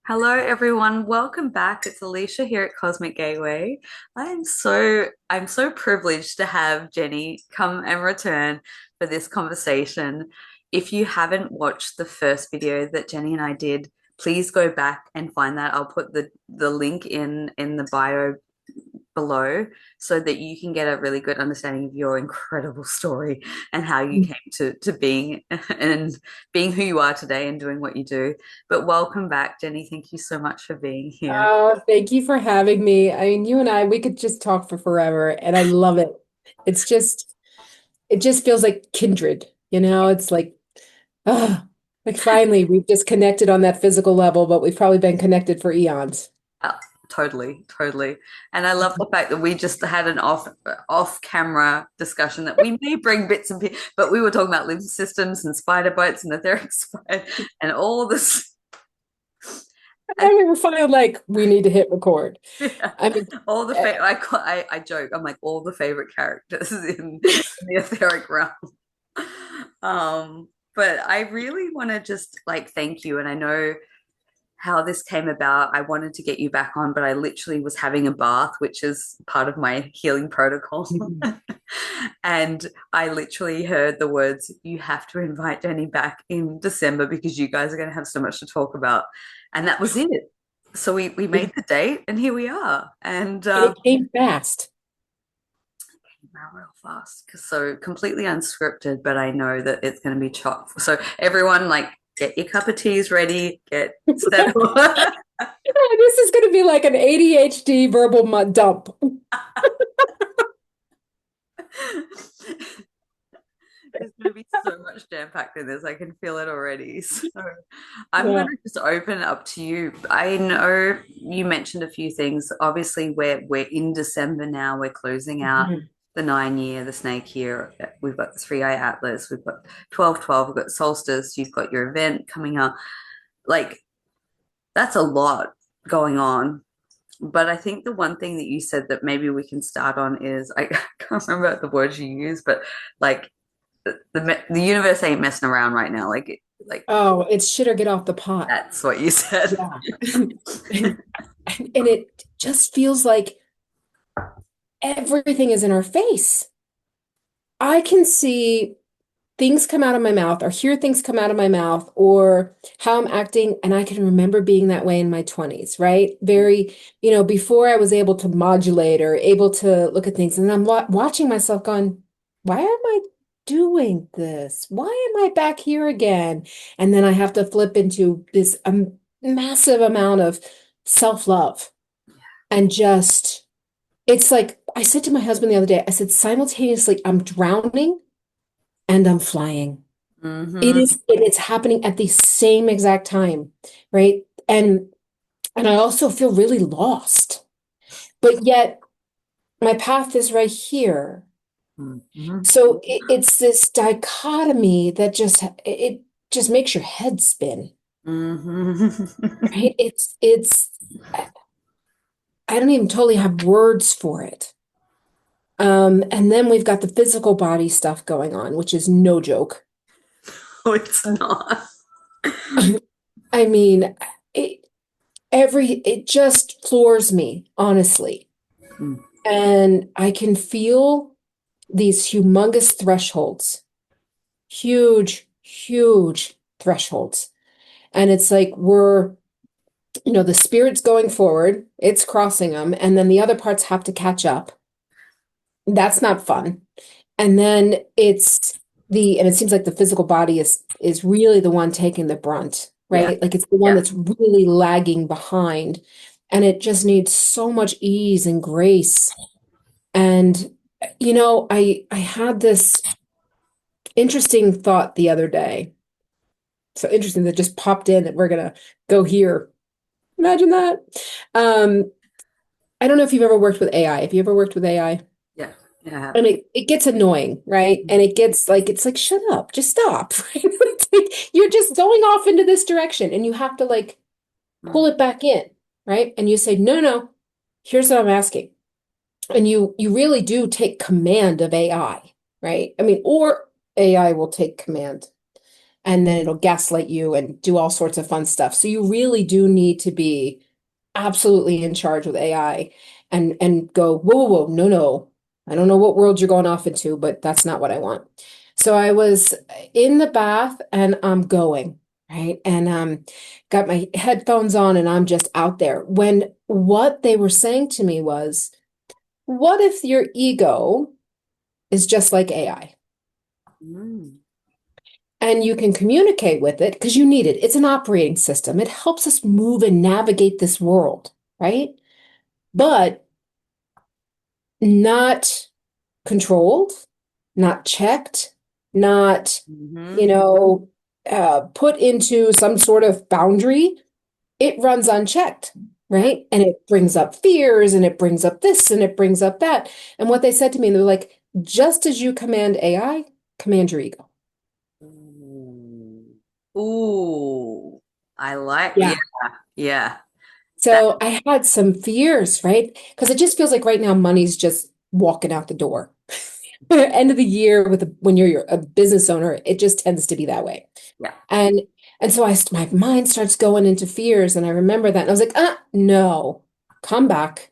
Hello everyone, welcome back. It's Alicia here at Cosmic Gateway. I'm so privileged to have Jenny come and return for this conversation. If you haven't watched the first video that Jenny and I did, please go back and find that. I'll put the link in the bio below so that you can get a really good understanding of your incredible story and how you came to being and being who you are today and doing what you do. But welcome back, Jenny. Thank you so much for being here. Oh, thank you for having me. I mean, you and I, we could just talk for forever, and I love it. It's just, it just feels like kindred, you know? It's ah, like finally we've just connected on that physical level, but we've probably been connected for eons. Uh, totally, totally. And I love the fact that we just had an off camera discussion that we may bring bits and pieces, but we were talking about lymph systems and spider bites and etheric spider and all this. And And we were finally like, we need to hit record. yeah, I mean, all the eh, I joke. I'm like all the favorite characters in the etheric realm. Um, but I really want to just like thank you, and I know how this came about. I wanted to get you back on, but I literally was having a bath, which is part of my healing protocol. And I literally heard the words, "You have to invite Jenny back in December because you guys are going to have so much to talk about." And that was it. So we made it, the date, and here we are. And and it came fast. now real fast, because so completely unscripted, but I know that it's going to be chock. So everyone, like, get your cup of teas ready, get settled. This is going to be like an ADHD verbal dump. There's going to be so much jam packed in this. I can feel it already. So I'm going Yeah. to just open it up to you. I know you mentioned a few things. Obviously, we're in December now. We're closing out Mhm. the 9 year, the snake year. We've got the 3iAtlas. We've got 12/12. We've got Solstice. You've got your event coming up. Like, that's a lot going on. But I think the one thing that you said that maybe we can start on is I can't remember the words you used, but like the universe ain't messing around right now. Like Oh, it's shit or get off the pot. that's what you said. Yeah. And it just feels like everything is in our face. I can see things come out of my mouth or hear things come out of my mouth or how I'm acting. And I can remember being that way in my 20s, right? Very, before I was able to modulate or able to look at things. And I'm watching myself going, why am I doing this? Why am I back here again? And then I have to flip into this massive amount of self-love and just, it's like I said to my husband the other day, I said, simultaneously, I'm drowning and I'm flying. It Mm-hmm. is, and it's happening at the same exact time, right? And I also feel really lost, but yet my path is right here. Mm-hmm. So it's this dichotomy that it just makes your head spin, Mm-hmm. right? I don't even totally have words for it. And then we've got the physical body stuff going on, which is no joke. Oh, it's not. I mean, it it just floors me, honestly. And I can feel these humongous thresholds, huge, huge thresholds. And it's like the spirit's going forward, it's crossing them, and then the other parts have to catch up. That's not fun. And then and it seems like the physical body is really the one taking the brunt, Yeah. right? Like it's the one Yeah. that's really lagging behind. And it just needs so much ease and grace. And I had this interesting thought the other day. So interesting that just popped in that we're gonna go here. Imagine that. Um, I don't know if you've ever worked with AI. Have you ever worked with AI? Yeah. Yeah. And it gets annoying, right? And it's like, shut up, just stop. Right? It's like you're just going off into this direction and you have to like pull it back in, right? And you say, no, no, here's what I'm asking. And you really do take command of AI, right? I mean, or AI will take command. and then it'll gaslight you and do all sorts of fun stuff. So you really do need to be absolutely in charge with AI and go, whoa, whoa, whoa, no, no. I don't know what world you're going off into, but that's not what I want. So I was in the bath and I'm going, right? And got my headphones on and I'm just out there. When what they were saying to me was, what if your ego is just like AI? Mm. And you can communicate with it because you need it. It's an operating system. It helps us move and navigate this world, right? But not controlled, not checked, not, Hmm. you know, put into some sort of boundary. It runs unchecked, right? And it brings up fears and it brings up this and it brings up that. And what they said to me, they're like, just as you command AI, command your ego. Ooh. Ooh. I like, yeah, Yeah. yeah. That, So I had some fears, right? Because it just feels like right now money's just walking out the door. End of the year with when you're a business owner, it just tends to be that way. yeah, And and so my mind starts going into fears, and I remember that, and I was like, no, come back,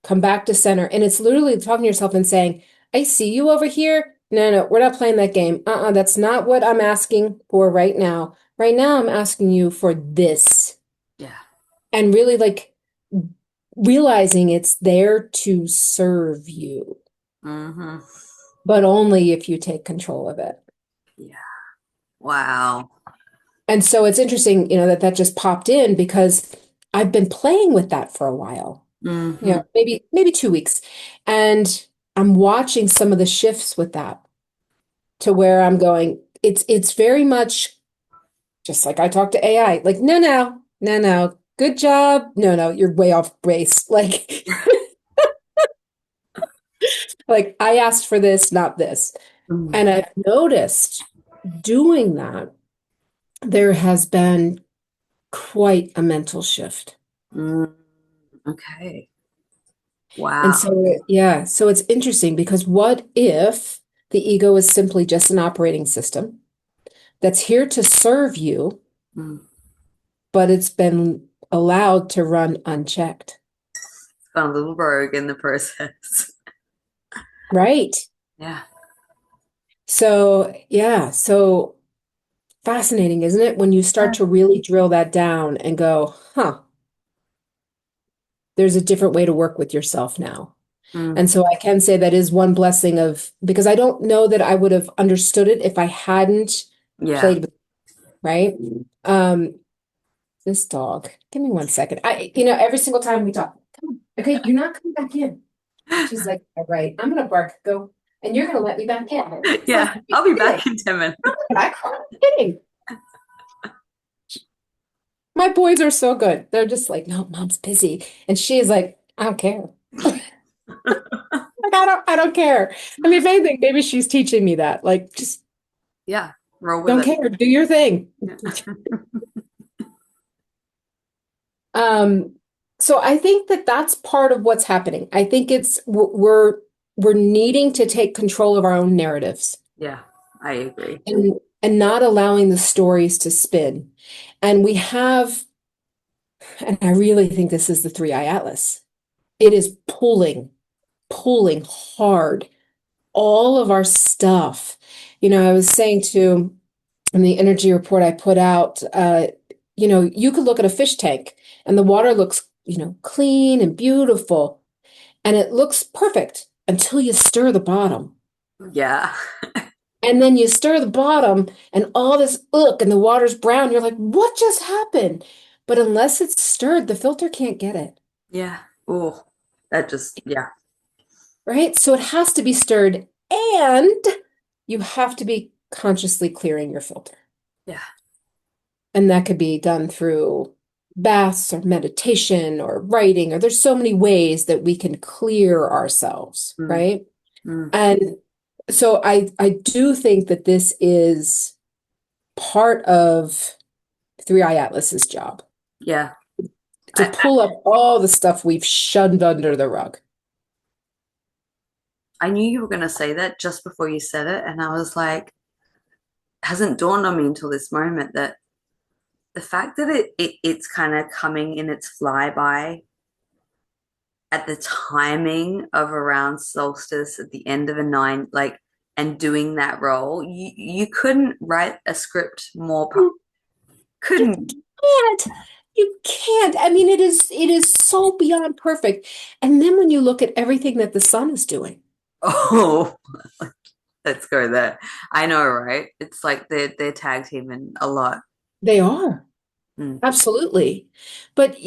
come back to center. And it's literally talking to yourself and saying, I see you over here. No, no, we're not playing that game. That's not what I'm asking for right now. Right now, I'm asking you for this, yeah. and really like realizing it's there to serve you, Hmm. but only if you take control of it. Yeah. Wow. And so it's interesting, that that just popped in because I've been playing with that for a while, Hmm. maybe 2 weeks. And I'm watching some of the shifts with that to where I'm going, it's very much just like I talk to AI, like, no, no, no, no, good job. No, no, you're way off base. Like, like I asked for this, not this. Mm. And I've noticed doing that, there has been quite a mental shift. Mm. Okay. And Wow. so, yeah, so it's interesting because what if the ego is simply just an operating system that's here to serve you, Mm. but it's been allowed to run unchecked, Gone a little rogue in the process. right? Yeah. So, yeah, so fascinating, isn't it? When you start to really drill that down and go, huh, there's a different way to work with yourself now. Mm. And so I can say that is one blessing of, because I don't know that I would have understood it if I hadn't Yeah. played with, right? Um, this dog, give me 1 second. Every single time we talk, come on, okay, you're not coming back in. She's like, all right, I'm gonna bark, go, and you're gonna let me back in. Like, Yeah. what are you I'll be kidding? back in 10 minutes. I'm kidding. My boys are so good. They're just like, no, mom's busy. And she's like, I don't care. Like, I don't care. I mean, if anything, maybe she's teaching me that. Like, just Yeah. Roll with don't it. care. Do your thing. Yeah. Um, so I think that that's part of what's happening. I think we're needing to take control of our own narratives Yeah. I agree. and not allowing the stories to spin. And we have, and I really think this is the 3iAtlas. It is pulling hard all of our stuff. I was saying to in the energy report I put out, you could look at a fish tank and the water looks, clean and beautiful, and it looks perfect until you stir the bottom. Yeah. And then you stir the bottom and all this and the water's brown. You're like, what just happened? But unless it's stirred, the filter can't get it, Yeah. Oh, that just, yeah. right? So it has to be stirred and you have to be consciously clearing your filter. Yeah. And that could be done through baths or meditation or writing, or there's so many ways that we can clear ourselves, Mm. right? Mm. And so I do think that this is part of 3i Atlas's job Yeah. to I, pull up all the stuff we've shoved under the rug. I knew you were going to say that just before you said it. And I was like, hasn't dawned on me until this moment that the fact that it's kind of coming in its flyby at the timing of around solstice at the end of a nine, like, and doing that role, you couldn't write a script more, You couldn't. can't. You can't. I mean, it is so beyond perfect. And then when you look at everything that the sun is doing, Oh, let's go there. I know, right? It's like they're tag teaming a lot. they are. Mm. Absolutely. But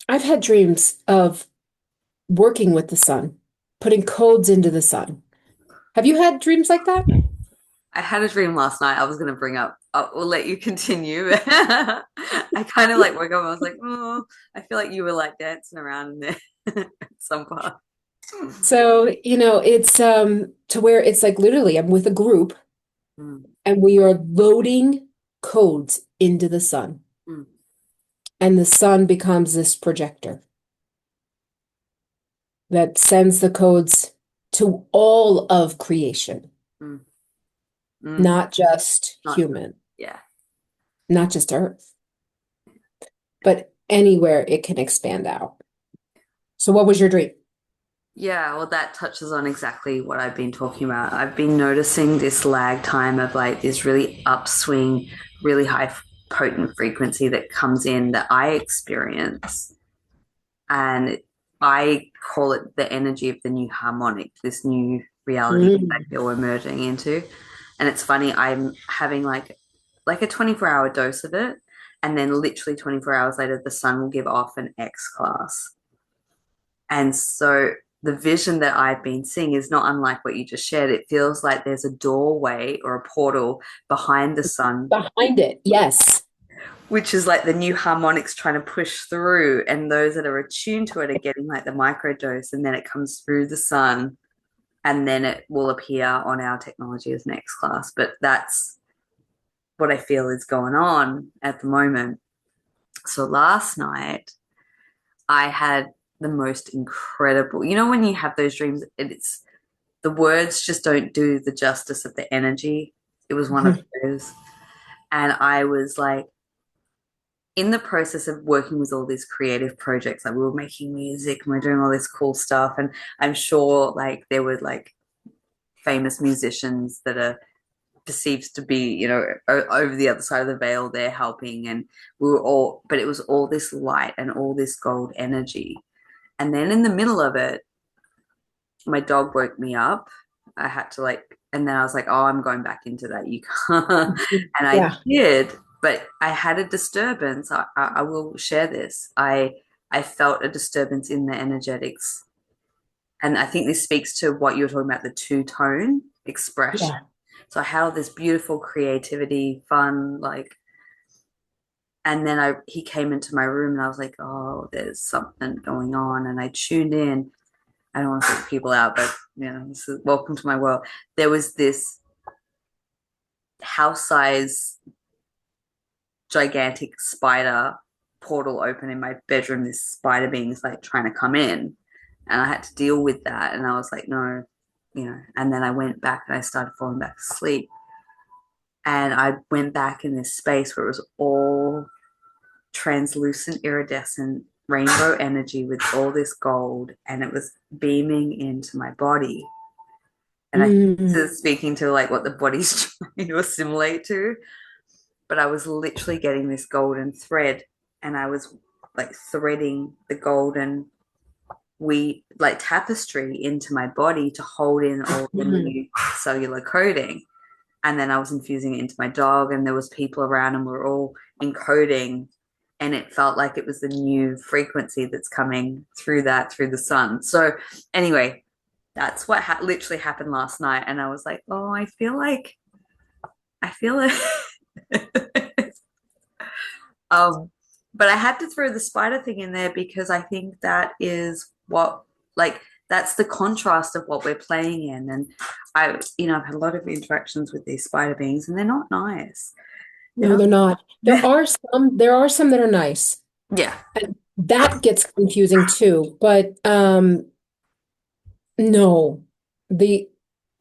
I've had dreams of working with the sun, putting codes into the sun. Have you had dreams like that? I had a dream last night. I was going to bring up. We'll let you continue. I kind of like woke up. I was like, oh, I feel like you were like dancing around in there at some part. So, it's to where it's like literally I'm with a group Mm, and we are loading codes into the sun. mm, And the sun becomes this projector that sends the codes to all of creation, mm, mm. not just Not, human, yeah. not just Earth, but anywhere it can expand out. So, what was your dream? Yeah, well, that touches on exactly what I've been talking about. I've been noticing this lag time of like this really upswing, really high potent frequency that comes in that I experience. And I call it the energy of the new harmonic, this new reality that I Mm. feel we're merging into. And it's funny, I'm having like a 24-hour dose of it, and then literally 24 hours later, the sun will give off an X class. And so the vision that I've been seeing is not unlike what you just shared. It feels like there's a doorway or a portal behind the sun, Behind it, yes. which is like the new harmonics trying to push through. And those that are attuned to it are getting like the microdose, and then it comes through the sun, and then it will appear on our technology as next class. But that's what I feel is going on at the moment. So last night, I had the most incredible, when you have those dreams, it's the words just don't do the justice of the energy. It was one of those. And I was like in the process of working with all these creative projects, like we were making music and we are doing all this cool stuff. And I'm sure like there were like famous musicians that are perceived to be, over the other side of the veil, they're helping. And we were all, but it was all this light and all this gold energy. And then in the middle of it, my dog woke me up. I had to like, and then I was like, oh, I'm going back into that. You can't. And I Yeah. did, but I had a disturbance. I will share this. I felt a disturbance in the energetics. And I think this speaks to what you were talking about, the two-tone expression. Yeah. So I had all this beautiful creativity, fun, like, and then he came into my room and I was like, oh, there's something going on. And I tuned in. I don't want to freak people out, but this is welcome to my world. There was this house size gigantic spider portal open in my bedroom. This spider being is like trying to come in, and I had to deal with that. And I was like, no, And then I went back and I started falling back to sleep. And I went back in this space where it was all translucent, iridescent rainbow energy with all this gold, and it was beaming into my body. And I think Mm. this is speaking to like what the body's trying to assimilate to. But I was literally getting this golden thread, and I was like threading the golden we like tapestry into my body to hold in all the Mm. new cellular coding. And then I was infusing it into my dog, and there was people around, and we were all encoding, and it felt like it was the new frequency that's coming through the sun. So anyway, that's what literally happened last night, and I was like, oh, I feel like um but I had to throw the spider thing in there because I think that is what, like, that's the contrast of what we're playing in. And I've had a lot of interactions with these spider beings, and they're not nice. They're No, not. they're not. There are some that are nice. Yeah. And that gets confusing too. But no. The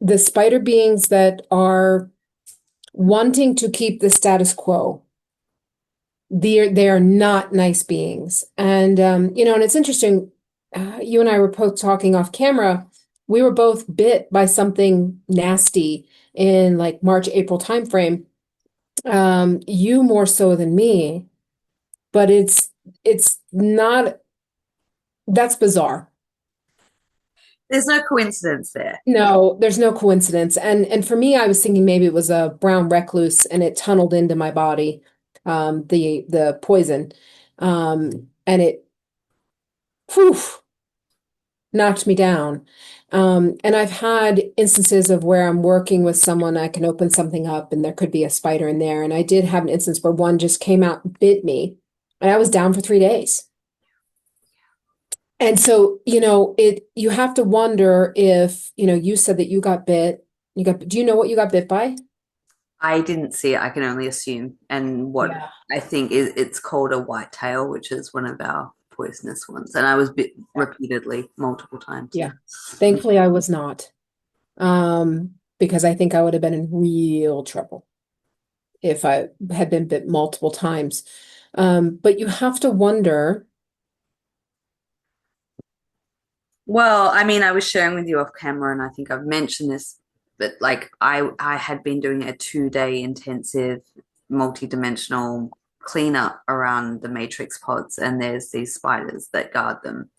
the spider beings that are wanting to keep the status quo. They are not nice beings. And and it's interesting, you and I were both talking off camera. We were both bit by something nasty in like March, April timeframe. You more so than me, but it's not that's bizarre. There's no coincidence there. No, there's no coincidence. And for me, I was thinking maybe it was a brown recluse and it tunneled into my body, the poison. And it whew, knocked me down. And I've had instances of where I'm working with someone, I can open something up and there could be a spider in there. And I did have an instance where one just came out and bit me, and I was down for 3 days. And so, you have to wonder if, you said that you got bit. Do you know what you got bit by? I didn't see it. I can only assume. And what Yeah. I think is it's called a whitetail, which is one of our poisonous ones. And I was bit repeatedly, multiple times. Yeah. Thankfully, I was not. Because I think I would have been in real trouble if I had been bit multiple times. But you have to wonder, Well, I mean, I was sharing with you off camera, and I think I've mentioned this, but like I had been doing a 2 day intensive multi-dimensional cleanup around the matrix pods, and there's these spiders that guard them.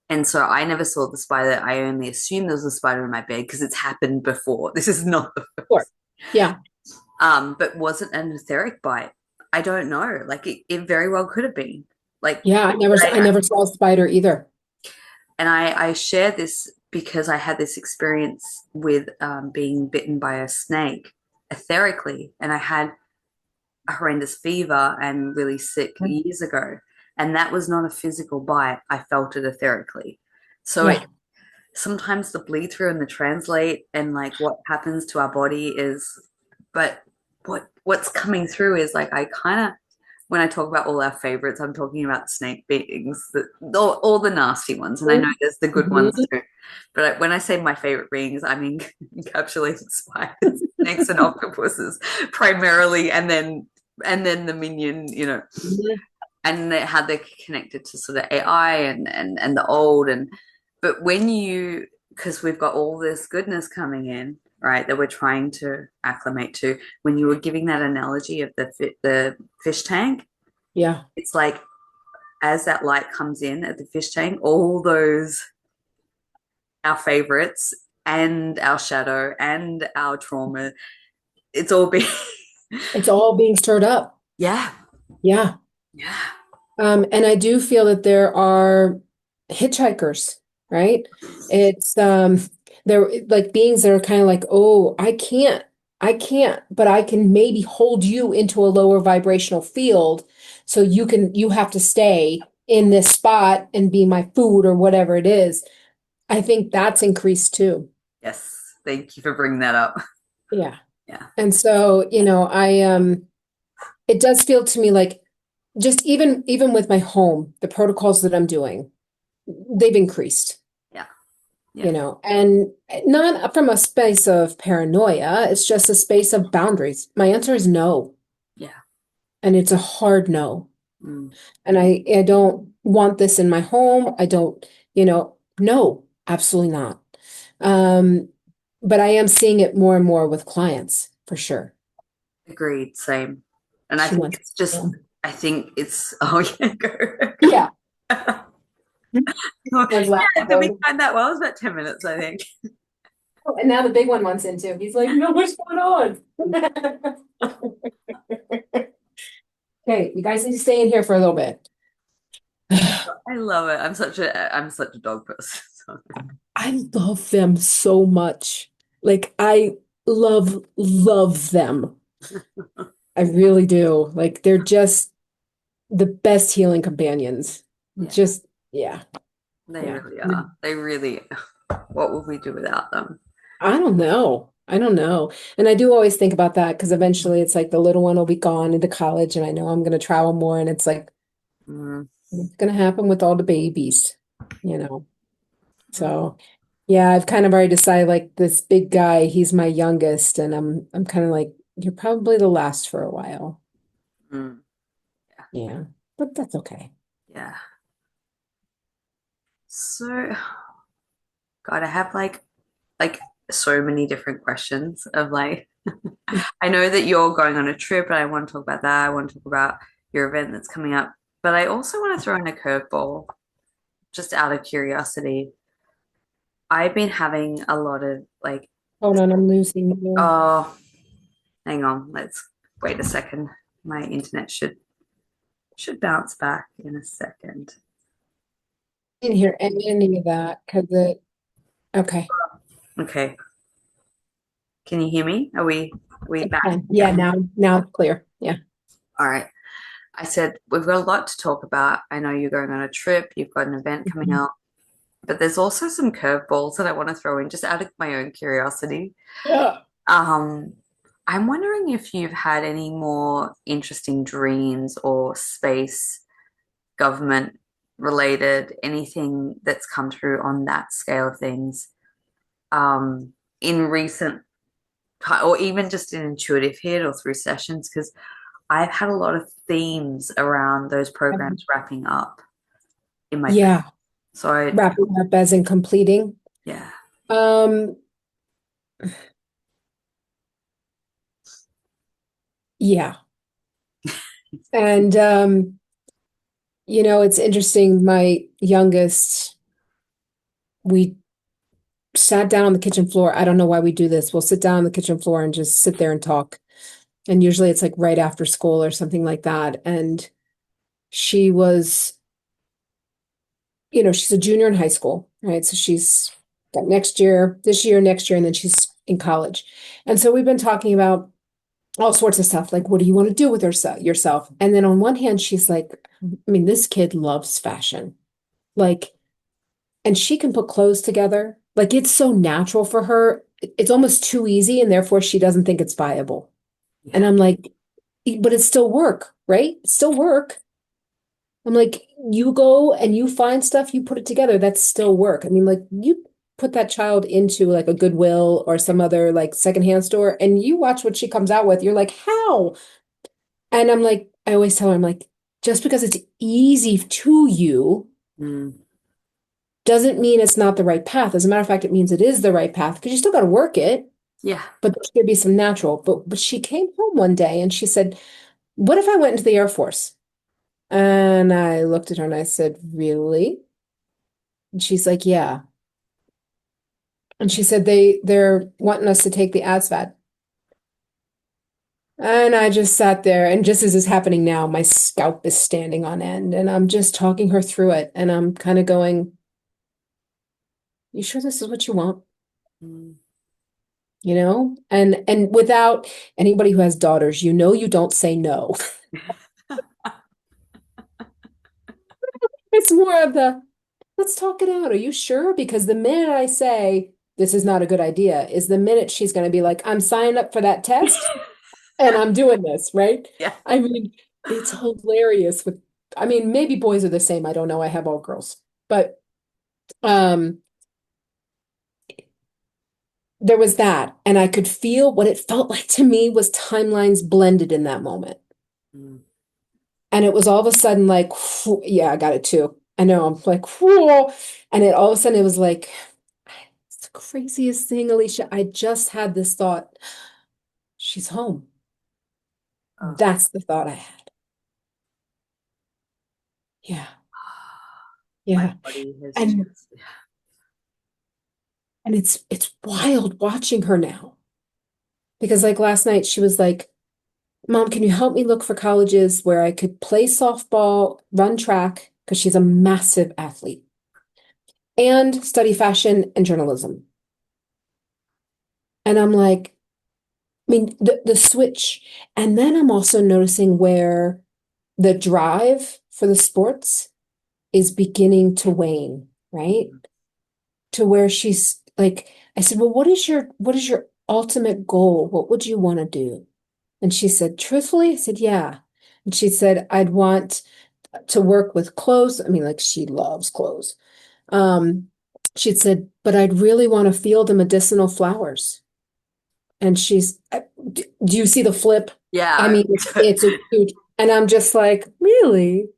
And so I never saw the spider. I only assumed there was a spider in my bed because it's happened before. This is not the sure. first. Yeah. But wasn't an etheric bite. I don't know. Like it very well could have been. Like, Yeah, I I, never saw a spider either. and I share this because I had this experience with being bitten by a snake etherically, and I had a horrendous fever and really sick years ago, and that was not a physical bite. I felt it etherically. So it Yeah. sometimes the bleed through and the translate and like what happens to our body is, but what's coming through is like I kind of, when I talk about all our favorites, I'm talking about snake beings, all the nasty ones, and I know there's the good ones Mhm. too. But when I say my favorite beings, I mean encapsulated spiders, snakes, and octopuses primarily, and then the minion, Mhm. and how they're connected to sort of AI and the old, and but when you, because we've got all this goodness coming in, right, that we're trying to acclimate to. When you were giving that analogy of the fish tank, Yeah. it's like as that light comes in at the fish tank, all those our favorites and our shadow and our trauma, it's all being It's all being stirred up. yeah, Yeah. yeah, And I do feel that there are hitchhikers, right? It's they're like beings that are kind of like, oh, I can't, but I can maybe hold you into a lower vibrational field, so you have to stay in this spot and be my food or whatever it is. I think that's increased too. yes, thank you for bringing that up. Yeah. Yeah. And so, it does feel to me like just even with my home, the protocols that I'm doing, they've increased, Yeah. Yeah. and not from a space of paranoia, it's just a space of boundaries. My answer is no, Yeah. and it's a hard no. Mm. And I don't want this in my home. I don't, no, absolutely not. Um, but I am seeing it more and more with clients for sure. Agreed. Same. And I She think wants, it's just, yeah. I think it's, oh, yeah, go. Yeah. Was Yeah, laughing. did we find that well? It was about 10 minutes, I think. Oh, and now the big one wants into. He's like, no, what's going on? Okay, you guys need to stay in here for a little bit. I love it. I'm such a dog person. So. I love them so much. Like I love them. I really do. Like they're just the best healing companions. Yeah, Just yeah, they yeah. really are. They really, what would we do without them? I don't know. I don't know. And I do always think about that because eventually it's like the little one will be gone into college and I know I'm going to travel more and it's like Mm. it's going to happen with all the babies, you know. So, yeah, I've kind of already decided like this big guy, he's my youngest and I'm kind of like You're probably the last for a while. Mm, Yeah, but that's okay. yeah. So, God, I have like so many different questions of like I know that you're going on a trip and I want to talk about that. I want to talk about your event that's coming up, but I also want to throw in a curveball just out of curiosity. I've been having a lot of like, Hold on, I'm losing you. oh, hang on, let's wait a second. My internet should bounce back in a second. I didn't hear any of that because okay. Okay, can you hear me? Are we It's back? fine. Yeah, Yeah. now it's clear. Yeah. All right. I said we've got a lot to talk about. I know you're going on a trip, you've got an event coming Mhm. up, but there's also some curveballs that I want to throw in just out of my own curiosity. Yeah. Um, I'm wondering if you've had any more interesting dreams or space government related, anything that's come through on that scale of things, in recent or even just an intuitive hit or through sessions, because I've had a lot of themes around those programs wrapping up in my dream. Yeah. So I, Wrapping up as in completing. yeah. Um, yeah. And it's interesting. My youngest, we sat down on the kitchen floor. I don't know why we do this. We'll sit down on the kitchen floor and just sit there and talk. And usually it's like right after school or something like that. And she was, she's a junior in high school, right? So she's got next year, this year, next year, and then she's in college. And so we've been talking about all sorts of stuff, like what do you want to do with yourself? And then on one hand, she's like, I mean, this kid loves fashion. Like, and she can put clothes together. Like it's so natural for her. It's almost too easy, and therefore she doesn't think it's viable. And Yeah. I'm like, but it's still work, right? It's still work. I'm like, you go and you find stuff, you put it together, that's still work. I mean, like you put that child into like a Goodwill or some other like secondhand store and you watch what she comes out with, you're like, how? And I'm like, I always tell her, I'm like, just because it's easy to you Mm. doesn't mean it's not the right path. As a matter of fact, it means it is the right path because you still got to work it, Yeah. but there should be some natural. But she came home one day and she said, what if I went into the Air Force? And I looked at her and I said, really? And she's like, yeah. And she said they're wanting us to take the ASVAB. And I just sat there, and just as is happening now, my scalp is standing on end, and I'm just talking her through it, and I'm kind of going, "You sure this is what you want?" Mm. And without anybody who has daughters, you don't say no. It's more of the let's talk it out. Are you sure? Because the minute I say this is not a good idea, is the minute she's going to be like, I'm signing up for that test. And I'm doing this, right? Yeah. I mean, it's hilarious I mean, maybe boys are the same. I don't know. I have all girls. But um there was that, and I could feel what it felt like to me was timelines blended in that moment. Mm. And it was all of a sudden like, yeah, I got it too. I know. I'm like, whoa. And it all of a sudden it was like, it's the craziest thing, Alicia. I just had this thought. She's home. Oh, That's the thought I had. Yeah. my Yeah. body has And just, And it's wild watching her now. Because like last night she was like, "Mom, can you help me look for colleges where I could play softball, run track, because she's a massive athlete, and study fashion and journalism." And I'm like, I mean, the switch. And then I'm also noticing where the drive for the sports is beginning to wane, right? mm. To where she's like, I said, "Well, what is your ultimate goal? What would you want to do?" And she said, truthfully, I said, yeah. And she said, I'd want to work with clothes. I mean, like she loves clothes. Um, she'd said, but I'd really want to feel the medicinal flowers. And do you see the flip? I Yeah. mean, it's a huge, and I'm just like, really?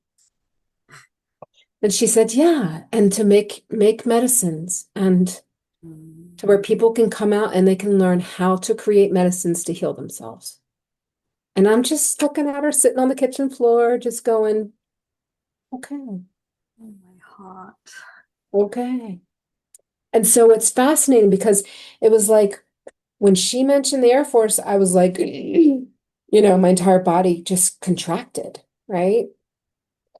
And she said, yeah, and to make medicines and Mm, to where people can come out and they can learn how to create medicines to heal themselves. And I'm just looking at her sitting on the kitchen floor, just going, okay, oh my heart. okay. And so it's fascinating because it was like when she mentioned the Air Force, I was like, my entire body just contracted, right?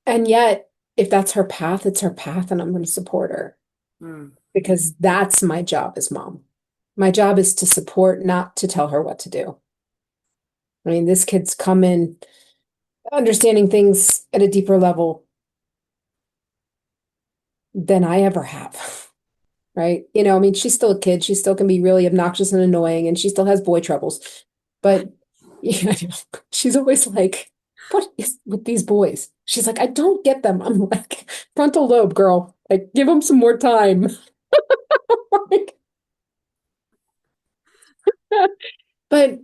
And yet, if that's her path, it's her path, and I'm going to support her Mm, because that's my job as mom. My job is to support, not to tell her what to do. I mean, this kid's come in understanding things at a deeper level than I ever have, right? I mean, she's still a kid. She still can be really obnoxious and annoying, and she still has boy troubles. But she's always like, what is with these boys? She's like, I don't get them. I'm like, frontal lobe, girl. Like, give them some more time. Like, but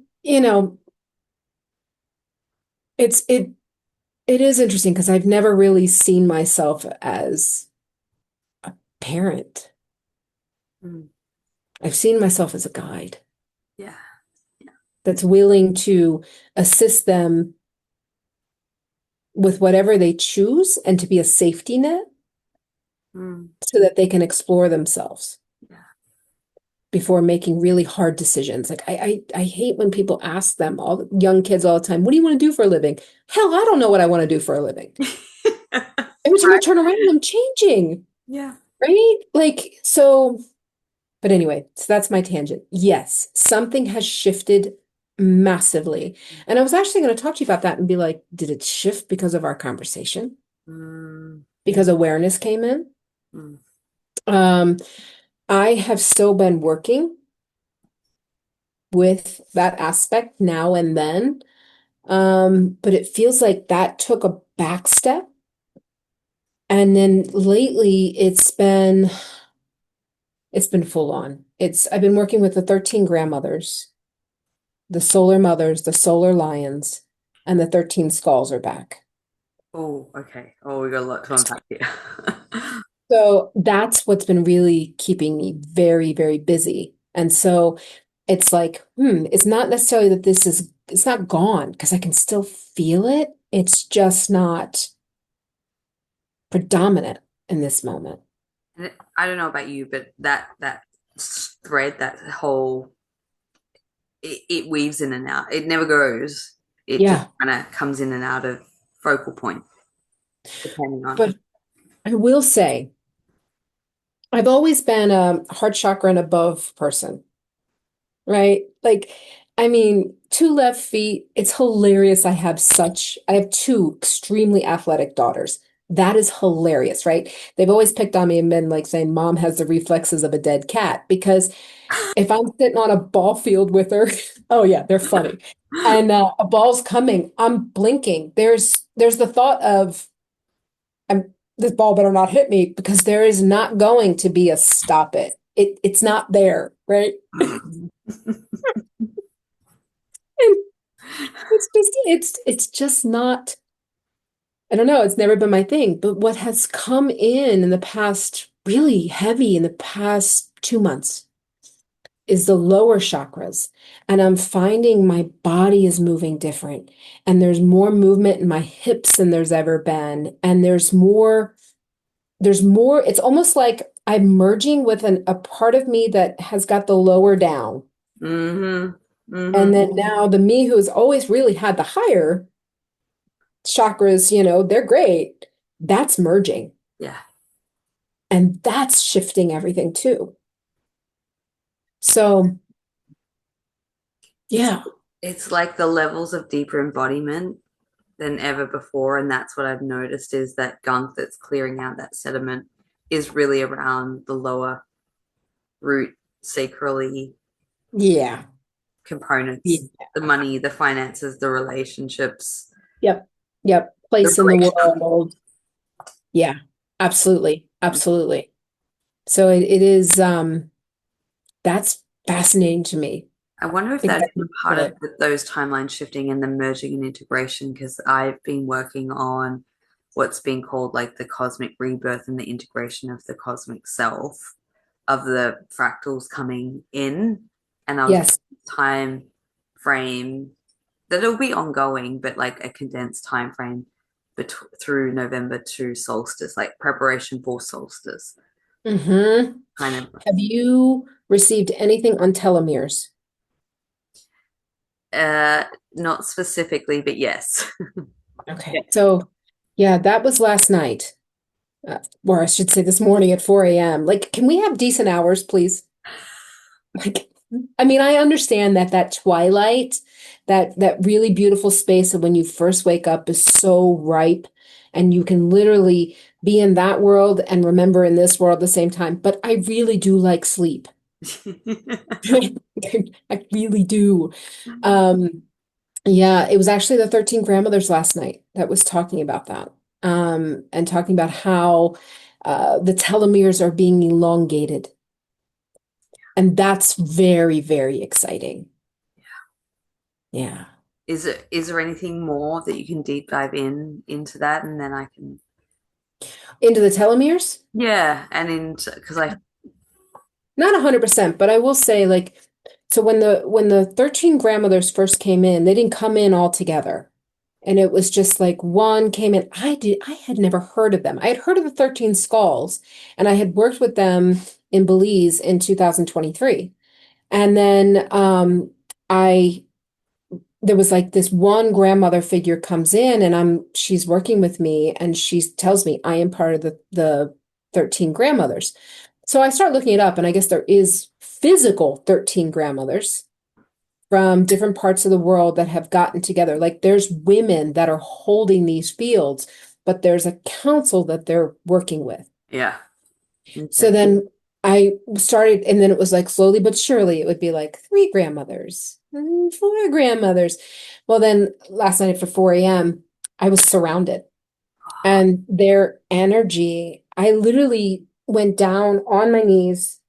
it's it is interesting because I've never really seen myself as a parent. mm, I've seen myself as a guide yeah. that's willing to assist them with whatever they choose and to be a safety net Mm, so that they can explore themselves yeah. before making really hard decisions. Like I hate when people ask them, all young kids all the time, what do you want to do for a living? Hell, I don't know what I want to do for a living. Every time I Right. turn around, I'm changing, Yeah. right? Like, so, but anyway, so that's my tangent. Yes, something has shifted massively. And I was actually going to talk to you about that and be like, did it shift because of our conversation? Mm, Because awareness came in? mm, Um, I have still been working with that aspect now and then. But it feels like that took a back step. And then lately it's been full on. I've been working with the 13 grandmothers, the solar mothers, the solar lions, and the 13 skulls are back. oh, okay. Oh, we got a lot to unpack here. So that's what's been really keeping me very, very busy. And so it's like, it's not necessarily that it's not gone because I can still feel it. It's just not predominant in this moment. I don't know about you, but that thread, that whole, it weaves in and out. It never goes. It just Yeah. kind of comes in and out of focal point, depending on. But I will say, I've always been a heart chakra and above person, right? Like, I mean, two left feet. It's hilarious. I have two extremely athletic daughters. That is hilarious, right? They've always picked on me and been like saying, Mom has the reflexes of a dead cat because if I'm sitting on a ball field with her, oh yeah, they're funny. And a ball's coming, I'm blinking. There's the thought of this ball better not hit me because there is not going to be a stop it. It's not there, right? And it's just not, I don't know, it's never been my thing. But what has come in the past, really heavy in the past 2 months is the lower chakras. And I'm finding my body is moving different. And there's more movement in my hips than there's ever been. And there's more, it's almost like I'm merging with a part of me that has got the lower down. Mm-hmm. Mm-hmm. And then now the me who's always really had the higher chakras, they're great. That's merging. Yeah. And that's shifting everything too. So, It's yeah, it's like the levels of deeper embodiment than ever before. And that's what I've noticed is that gunk that's clearing out that sediment is really around the lower root sacrally yeah, components, yeah. the money, the finances, the relationships, Yep, yep. the Place in the relationship. world. Yeah, absolutely, absolutely. So it is, that's fascinating to me. I wonder if Because that's I can part feel of it. those timelines shifting and the merging and integration, because I've been working on what's been called like the cosmic rebirth and the integration of the cosmic self of the fractals coming in. And I was Yes. time frame that it'll be ongoing, but like a condensed time frame through November to solstice, like preparation for solstice, Hmm. kind of. Have you received anything on telomeres? Uh, Not specifically, but yes. Okay. Yes. So, yeah, that was last night, or I should say this morning at 4 a.m. Like, can we have decent hours, please? Like, I mean, I understand that that twilight, that really beautiful space of when you first wake up is so ripe, and you can literally be in that world and remember in this world at the same time. But I really do like sleep. I really do. Um, yeah, it was actually the 13 grandmothers last night that was talking about that. And talking about how the telomeres are being elongated. And that's very, very exciting. Yeah. Is there anything more that you can deep dive into that, and then I can, Into the telomeres? yeah, and into because I Not 100%, but I will say like so when the 13 grandmothers first came in, they didn't come in all together. And it was just like one came in. I had never heard of them. I had heard of the 13 skulls, and I had worked with them in Belize in 2023. And then I there was like this one grandmother figure comes in, and she's working with me, and she tells me I am part of the 13 grandmothers. So I start looking it up, and I guess there is physical 13 grandmothers from different parts of the world that have gotten together. Like there's women that are holding these fields, but there's a council that they're working with. yeah, So okay. then I started, and then it was like slowly but surely, it would be like three grandmothers, four grandmothers. Well, then last night after 4 a.m., I was surrounded, and their energy, I literally went down on my knees,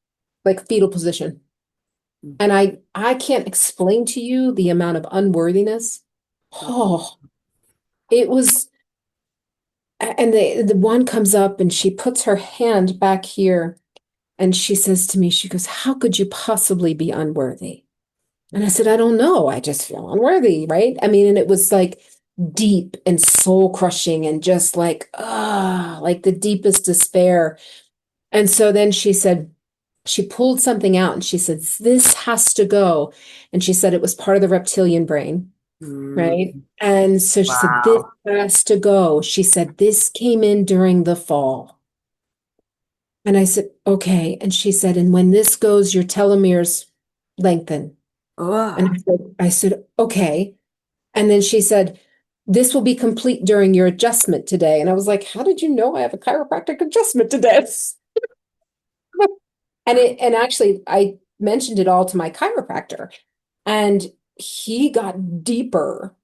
like fetal position. And I can't explain to you the amount of unworthiness. Oh, it was, and the one comes up and she puts her hand back here. And she says to me, she goes, "How could you possibly be unworthy?" And I said, "I don't know. I just feel unworthy, right?" I mean, and it was like deep and soul crushing and just like the deepest despair. And so then she said, she pulled something out and she said, "This has to go." And she said it was part of the reptilian brain, right? Mm, And so she said, "This wow. has to go." She said, "This came in during the fall." And I said, "Okay." And she said, "And when this goes, your telomeres lengthen." And Oh, I said, "Okay." And then she said, "This will be complete during your adjustment today." And I was like, "How did you know I have a chiropractic adjustment today?" And actually, I mentioned it all to my chiropractor, and he got deeper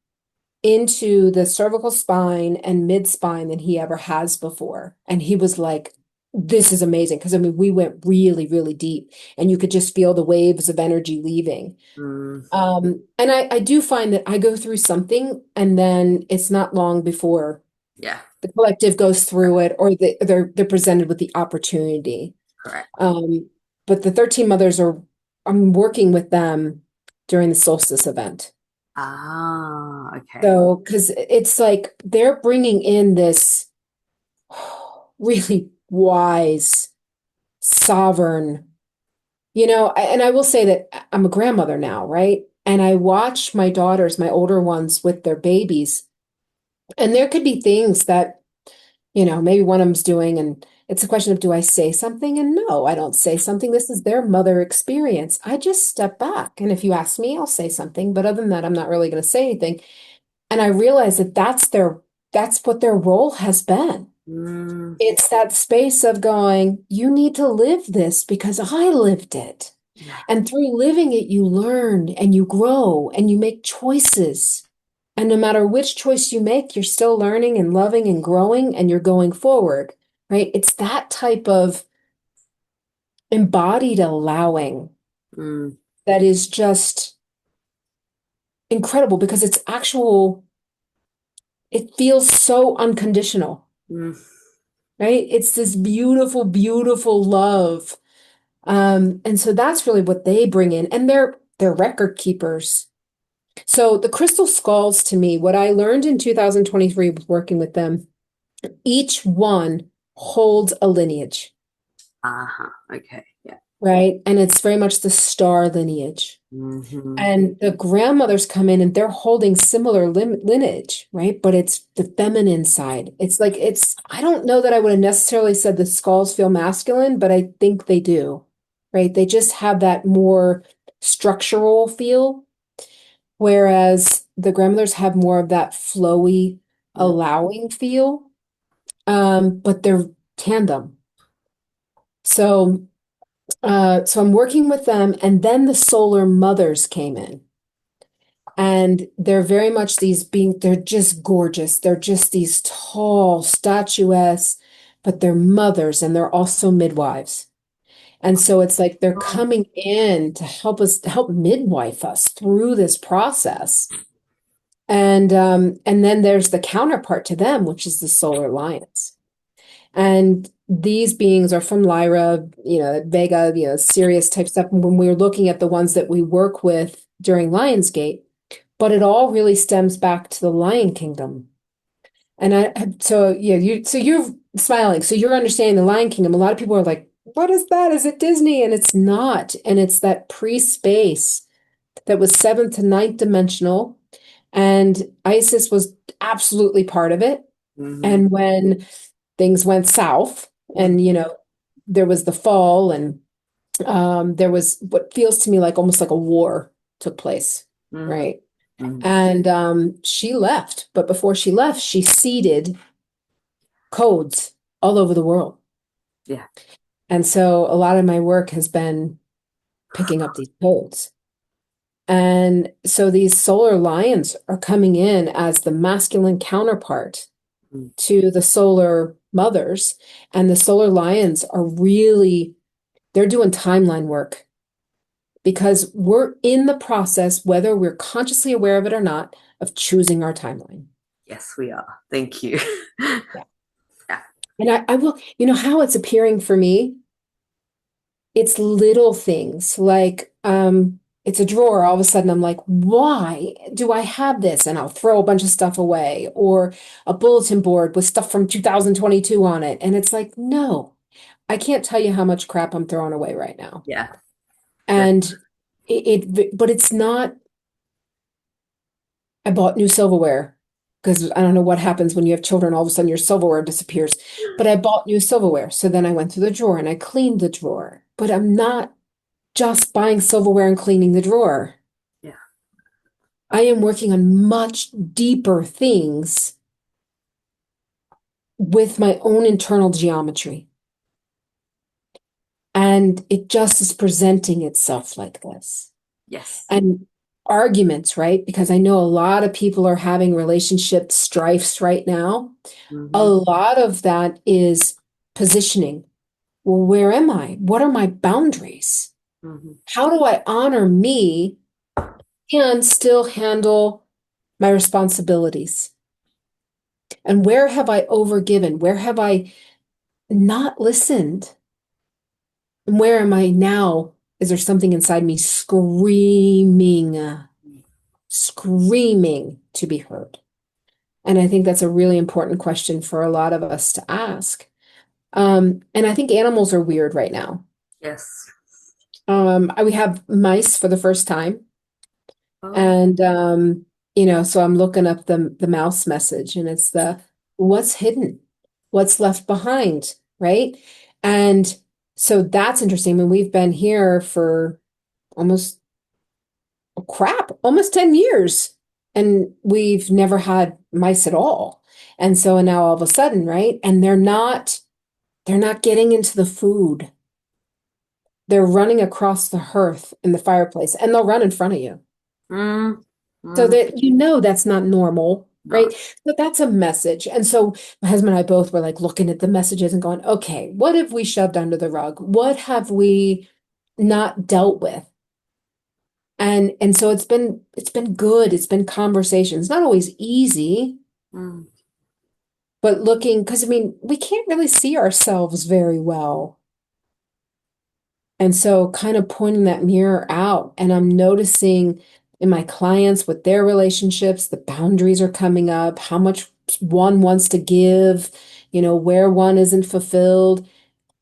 into the cervical spine and mid spine than he ever has before. And he was like, "This is amazing." Because I mean, we went really, really deep, and you could just feel the waves of energy leaving. mm, And I do find that I go through something, and then it's not long before yeah, the collective goes through it, or they're presented with the opportunity. correct. Um, but the 13 mothers are, I'm working with them during the solstice event. Ah, okay. So, because it's like they're bringing in this really wise, sovereign, and I will say that I'm a grandmother now, right? And I watch my daughters, my older ones, with their babies, and there could be things that, maybe one of them's doing, and it's a question of, do I say something? And no, I don't say something. This is their mother experience. I just step back. And if you ask me, I'll say something. But other than that, I'm not really going to say anything. And I realize that that's what their role has been. Mm, It's that space of going, you need to live this because I lived it. yeah. And through living it, you learn and you grow and you make choices. And no matter which choice you make, you're still learning and loving and growing and you're going forward, right? It's that type of embodied allowing Mm, that is just incredible because it's actual, it feels so unconditional, Mm, right? It's this beautiful, beautiful love. And so that's really what they bring in, and they're record keepers. So the crystal skulls to me, what I learned in 2023 with working with them, each one holds a lineage, uh-huh. Okay. Yeah. right? And it's very much the star lineage. Hmm. And the grandmothers come in and they're holding similar lineage, right? But it's the feminine side. It's like, I don't know that I would have necessarily said the skulls feel masculine, but I think they do, right? They just have that more structural feel, whereas the grandmothers have more of that flowy, allowing feel. But they're tandem. So, so I'm working with them, and then the solar mothers came in. And they're very much they're just gorgeous. They're just these tall, statuesque, but they're mothers and they're also midwives. And so it's like they're Oh, coming in to help us, to help midwife us through this process. And then there's the counterpart to them, which is the solar lions. And these beings are from Lyra, Vega, Sirius type stuff. When we're looking at the ones that we work with during Lionsgate, but it all really stems back to the Lion Kingdom. And so yeah, you're smiling. So you're understanding the Lion Kingdom. A lot of people are like, what is that? Is it Disney? And it's not. And it's that pre-space that was seventh to ninth dimensional. And Isis was absolutely part of it. hmm. And when things went south and, there was the fall and there was what feels to me like almost like a war took place, Hmm. right? Hmm. And she left, but before she left, she seeded codes all over the world. Yeah. And so a lot of my work has been picking up these codes. And so these solar lions are coming in as the masculine counterpart Mm. to the solar mothers. And the solar lions are really, they're doing timeline work because we're in the process, whether we're consciously aware of it or not, of choosing our timeline. Yes, we are. Thank you. Yeah. Yeah. And I will, how it's appearing for me, it's little things like it's a drawer. All of a sudden I'm like, why do I have this? And I'll throw a bunch of stuff away, or a bulletin board with stuff from 2022 on it. And it's like, no, I can't tell you how much crap I'm throwing away right now. Yeah. That, And but it's not, I bought new silverware because I don't know what happens when you have children. All of a sudden, your silverware disappears. But I bought new silverware. So then I went through the drawer and I cleaned the drawer. But I'm not just buying silverware and cleaning the drawer. yeah. I am working on much deeper things with my own internal geometry. And it just is presenting itself like this. Yes. And arguments, right? Because I know a lot of people are having relationship strifes right now. A Hmm. lot of that is positioning. Well, where am I? What are my boundaries? Hmm. How do I honor me and still handle my responsibilities? And where have I overgiven? Where have I not listened? And where am I now? Is there something inside me screaming to be heard? And I think that's a really important question for a lot of us to ask. And I think animals are weird right now. Yes. We have mice for the first time. Oh. And so I'm looking up the mouse message and it's the what's hidden, what's left behind, right? And so that's interesting. I mean, we've been here for almost almost 10 years, and we've never had mice at all. And so now all of a sudden, right? And they're not getting into the food. They're running across the hearth in the fireplace, and they'll run in front of you. Mm. So Mm. that that's not normal, No. right? But that's a message. And so my husband and I both were like looking at the messages and going, okay, what have we shoved under the rug? What have we not dealt with? And so it's been good. It's been conversation. It's not always easy, Mm, but looking, because I mean, we can't really see ourselves very well. And so kind of pointing that mirror out, and I'm noticing in my clients with their relationships, the boundaries are coming up, how much one wants to give, where one isn't fulfilled.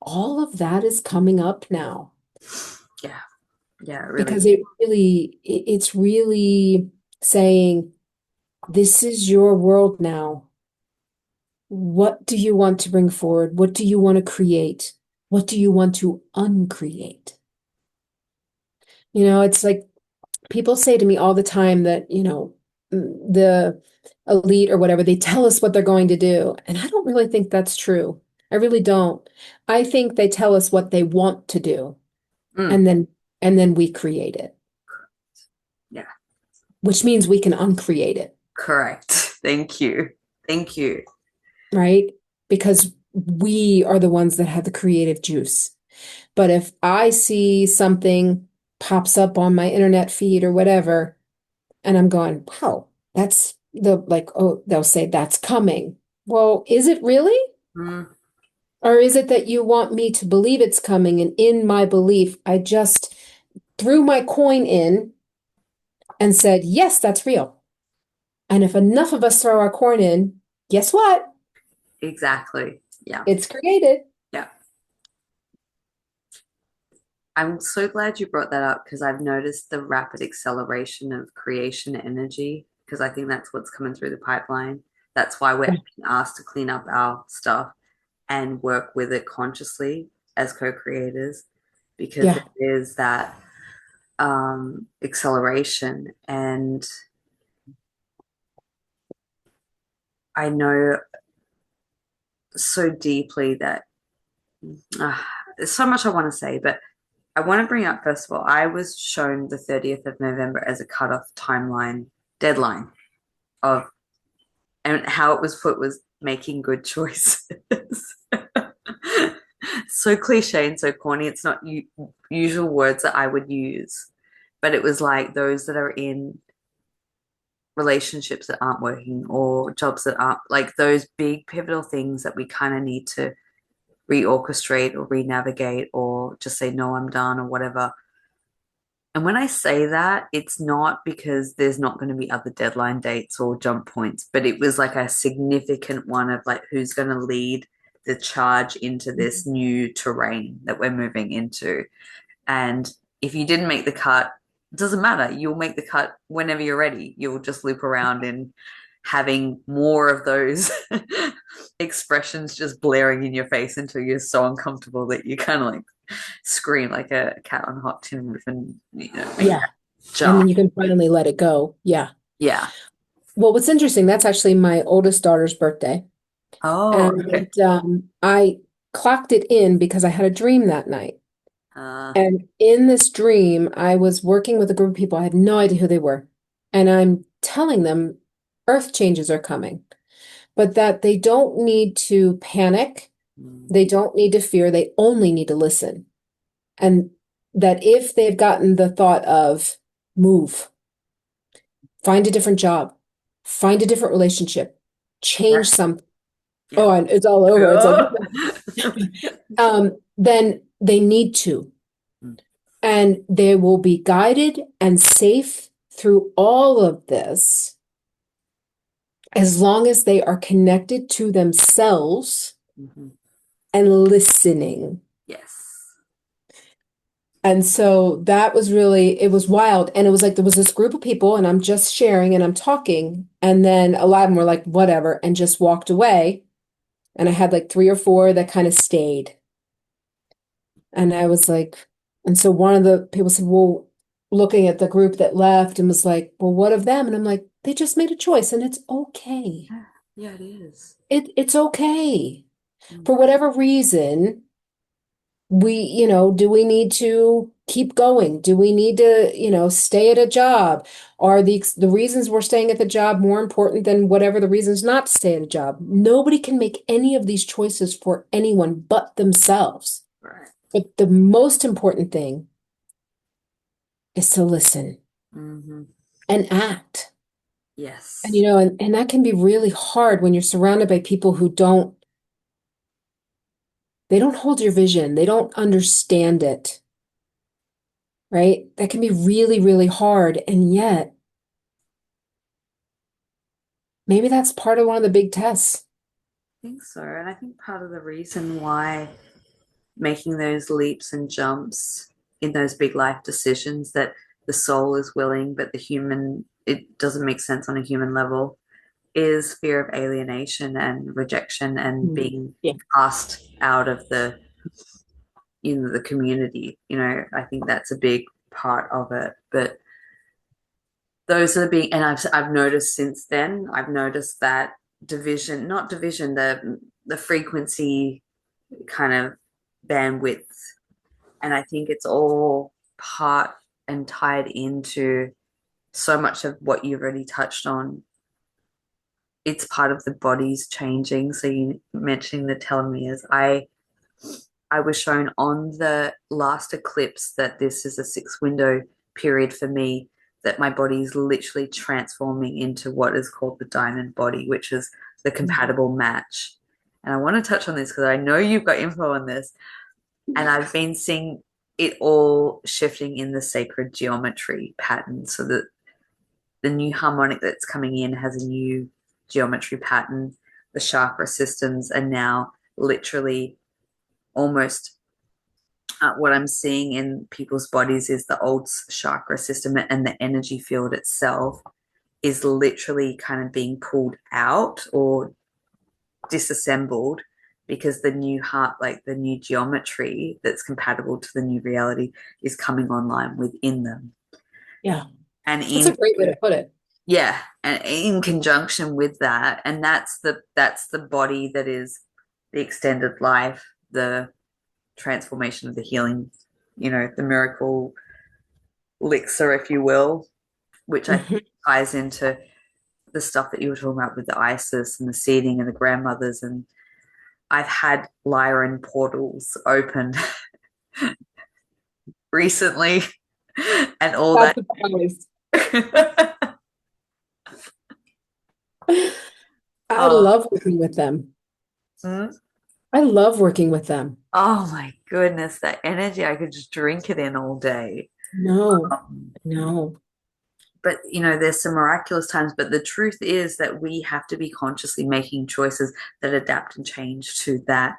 All of that is coming up now yeah, yeah, it really. because it's really saying, this is your world now. What do you want to bring forward? What do you want to create? What do you want to uncreate? It's like people say to me all the time that, the elite or whatever, they tell us what they're going to do. And I don't really think that's true. I really don't. I think they tell us what they want to do, Mm, and then we create it, yeah, which means we can uncreate it, correct. Thank you. Thank you. right? Because we are the ones that have the creative juice. But if I see something pops up on my internet feed or whatever, and I'm going, wow, that's like, oh, they'll say that's coming. Well, is it really? Mm, Or is it that you want me to believe it's coming? And in my belief, I just threw my coin in and said, yes, that's real. And if enough of us throw our coin in, guess what? exactly. Yeah, It's created. yeah. I'm so glad you brought that up because I've noticed the rapid acceleration of creation energy because I think that's what's coming through the pipeline. That's why we're Yeah. being asked to clean up our stuff and work with it consciously as co-creators because Yeah. there is that acceleration. And I know so deeply that uh, there's so much I want to say, but I want to bring up, first of all, I was shown the 30th of November as a cutoff timeline deadline of, and how it was put was making good choices. So cliche and so corny. It's not usual words that I would use, but it was like those that are in relationships that aren't working or jobs that aren't like those big pivotal things that we kind of need to reorchestrate or re-navigate or just say no, I'm done or whatever. And when I say that, it's not because there's not going to be other deadline dates or jump points, but it was like a significant one of like who's going to lead the charge into this new terrain that we're moving into. And if you didn't make the cut, it doesn't matter. You'll make the cut whenever you're ready. You'll just loop around in having more of those expressions just blaring in your face until you're so uncomfortable that you kind of like scream like a cat on a hot tin roof and make Yeah. that And jump. then you can finally let it go. Yeah. Yeah. Well, what's interesting, that's actually my oldest daughter's birthday. Oh, okay. And I clocked it in because I had a dream that night. Uh, And in this dream, I was working with a group of people. I had no idea who they were. And I'm telling them earth changes are coming, but that they don't need to panic. mm, They don't need to fear. They only need to listen. And that if they've gotten the thought of move, find a different job, find a different relationship, change yeah, something. yeah. Oh, and it's all over. It's like, Oh. then they need to. Mm, And they will be guided and safe through all of this as long as they are connected to themselves mhm. and listening. Yes. And so that was really, it was wild. And it was like there was this group of people, and I'm just sharing and I'm talking. And then a lot of them were like, whatever, and just walked away. And I had like three or four that kind of stayed. And I was like, and so one of the people said, well, looking at the group that left and was like, well, what of them? And I'm like, they just made a choice and it's okay. Yeah, yeah, it is. It's okay. Mm, For whatever reason, do we need to keep going? Do we need to, stay at a job? Are the reasons we're staying at the job more important than whatever the reasons not to stay at a job? Nobody can make any of these choices for anyone but themselves. right. But the most important thing is to listen. Mm-hmm. and act. And Yes. and that can be really hard when you're surrounded by people who they don't hold your vision. They don't understand it, right? That can be really, really hard. And yet, maybe that's part of one of the big tests. I think so. And I think part of the reason why making those leaps and jumps in those big life decisions that the soul is willing, but the human, it doesn't make sense on a human level, is fear of alienation and rejection and Mm. being Yeah. cast out of the community. I think that's a big part of it. But those are the big, and I've noticed since then, I've noticed that division, not division, the frequency kind of bandwidth. And I think it's all part and tied into so much of what you've already touched on. It's part of the body's changing. So you mentioning the telomeres. I was shown on the last eclipse that this is a 6 window period for me, that my body is literally transforming into what is called the diamond body, which is the compatible match. And I want to touch on this because I know you've got info on this. And I've been seeing it all shifting in the sacred geometry pattern. So that the new harmonic that's coming in has a new geometry pattern. The chakra systems are now literally almost what I'm seeing in people's bodies is the old chakra system, and the energy field itself is literally kind of being pulled out or disassembled, because the new heart, like the new geometry that's compatible to the new reality, is coming online within them. Yeah. And That's in a great way to put it. yeah, and in conjunction with that, and that's the body that is the extended life, the transformation of the healing, the miracle elixir, if you will, which I think Mhm. ties into the stuff that you were talking about with the Isis and the seeding and the grandmothers. And I've had Lyran portals open recently and all That's that. surprised. I Oh, love working with them. mm, I love working with them. oh my goodness, that energy, I could just drink it in all day. No, Um, no. but there's some miraculous times, but the truth is that we have to be consciously making choices that adapt and change to that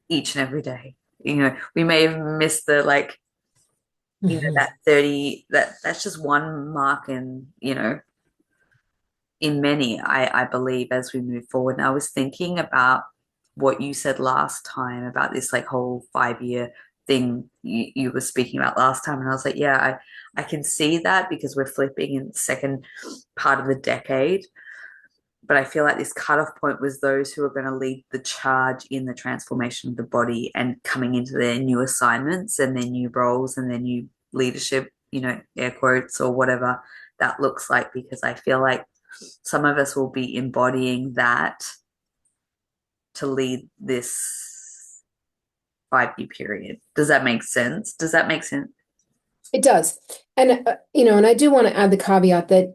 each and every day. We may have missed the, like, that Mhm. 30, that's just one mark in many, I believe, as we move forward. And I was thinking about what you said last time about this, like, whole 5 year thing you were speaking about last time. And I was like, yeah, I can see that because we're flipping in the second part of the decade. But I feel like this cutoff point was those who are going to lead the charge in the transformation of the body and coming into their new assignments and their new roles and their new leadership, air quotes, or whatever that looks like. Because I feel like some of us will be embodying that to lead this 5 year period. Does that make sense? Does that make sense? It does. And and I do want to add the caveat that,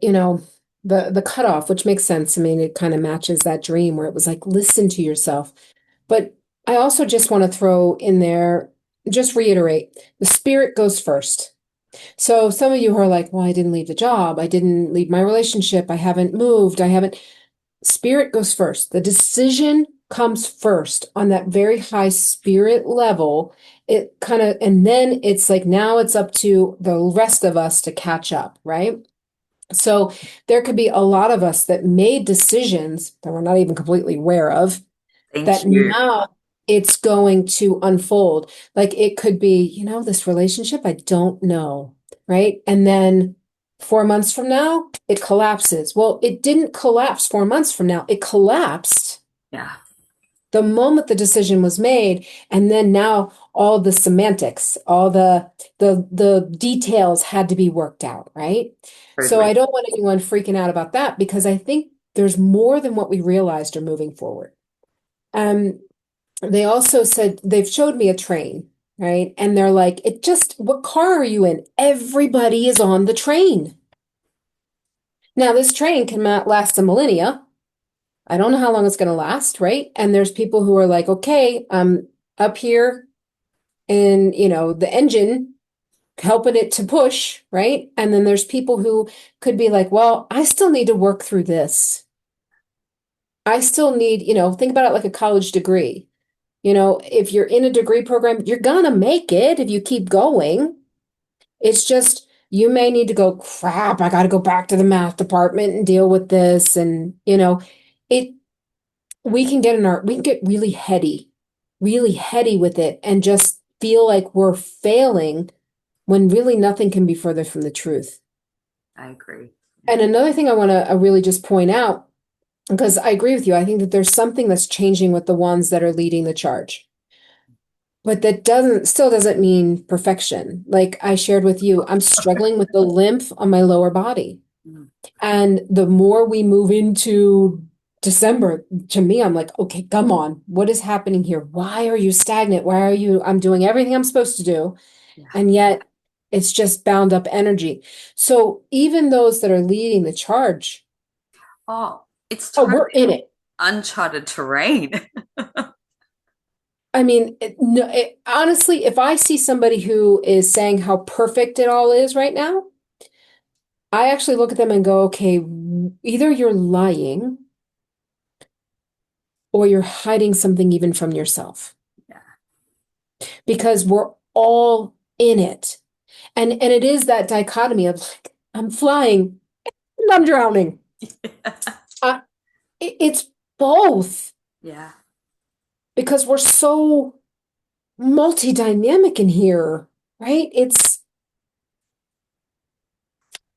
the cutoff, which makes sense. I mean, it kind of matches that dream where it was like, listen to yourself. But I also just want to throw in there, just reiterate, the spirit goes first. So some of you who are like, well, I didn't leave the job, I didn't leave my relationship, I haven't moved, I haven't. Spirit goes first. The decision comes first on that very high spirit level. It kind of, and then it's like now it's up to the rest of us to catch up, right? So there could be a lot of us that made decisions that we're not even completely aware of, Thank that you. now it's going to unfold. Like it could be, this relationship, I don't know, right? And then 4 months from now, it collapses. Well, it didn't collapse 4 months from now. It collapsed Yeah, the moment the decision was made, and then now all the semantics, all the details had to be worked out, right? So totally. I don't want anyone freaking out about that because I think there's more than what we realized are moving forward. Um, they also said they've showed me a train, right? And they're like, what car are you in? Everybody is on the train. Now, this train can last a millennia. I don't know how long it's going to last, right? And there's people who are like, okay, I'm up here in, the engine helping it to push, right? And then there's people who could be like, well, I still need to work through this. I still need, think about it like a college degree. If you're in a degree program, you're gonna make it if you keep going. It's just you may need to go, crap, I got to go back to the math department and deal with this. And, it we can get really heady with it and just feel like we're failing when really nothing can be further from the truth. I agree. And Yeah. another thing I want to really just point out, because I agree with you, I think that there's something that's changing with the ones that are leading the charge. But that still doesn't mean perfection. Like I shared with you, I'm struggling with the lymph on my lower body. Mm, And the more we move into December, to me, I'm like, okay, come on. What is happening here? Why are you stagnant? I'm doing everything I'm supposed to do, yeah. and yet it's just bound up energy. So even those that are leading the charge, Oh, it's oh, totally we're in it. uncharted terrain. I mean, no, honestly, if I see somebody who is saying how perfect it all is right now, I actually look at them and go, okay, either you're lying or you're hiding something even from yourself Yeah. because we're all in it. And it is that dichotomy of like, I'm flying and I'm drowning. Uh, it's both Yeah. because we're so multi-dynamic in here, right? It's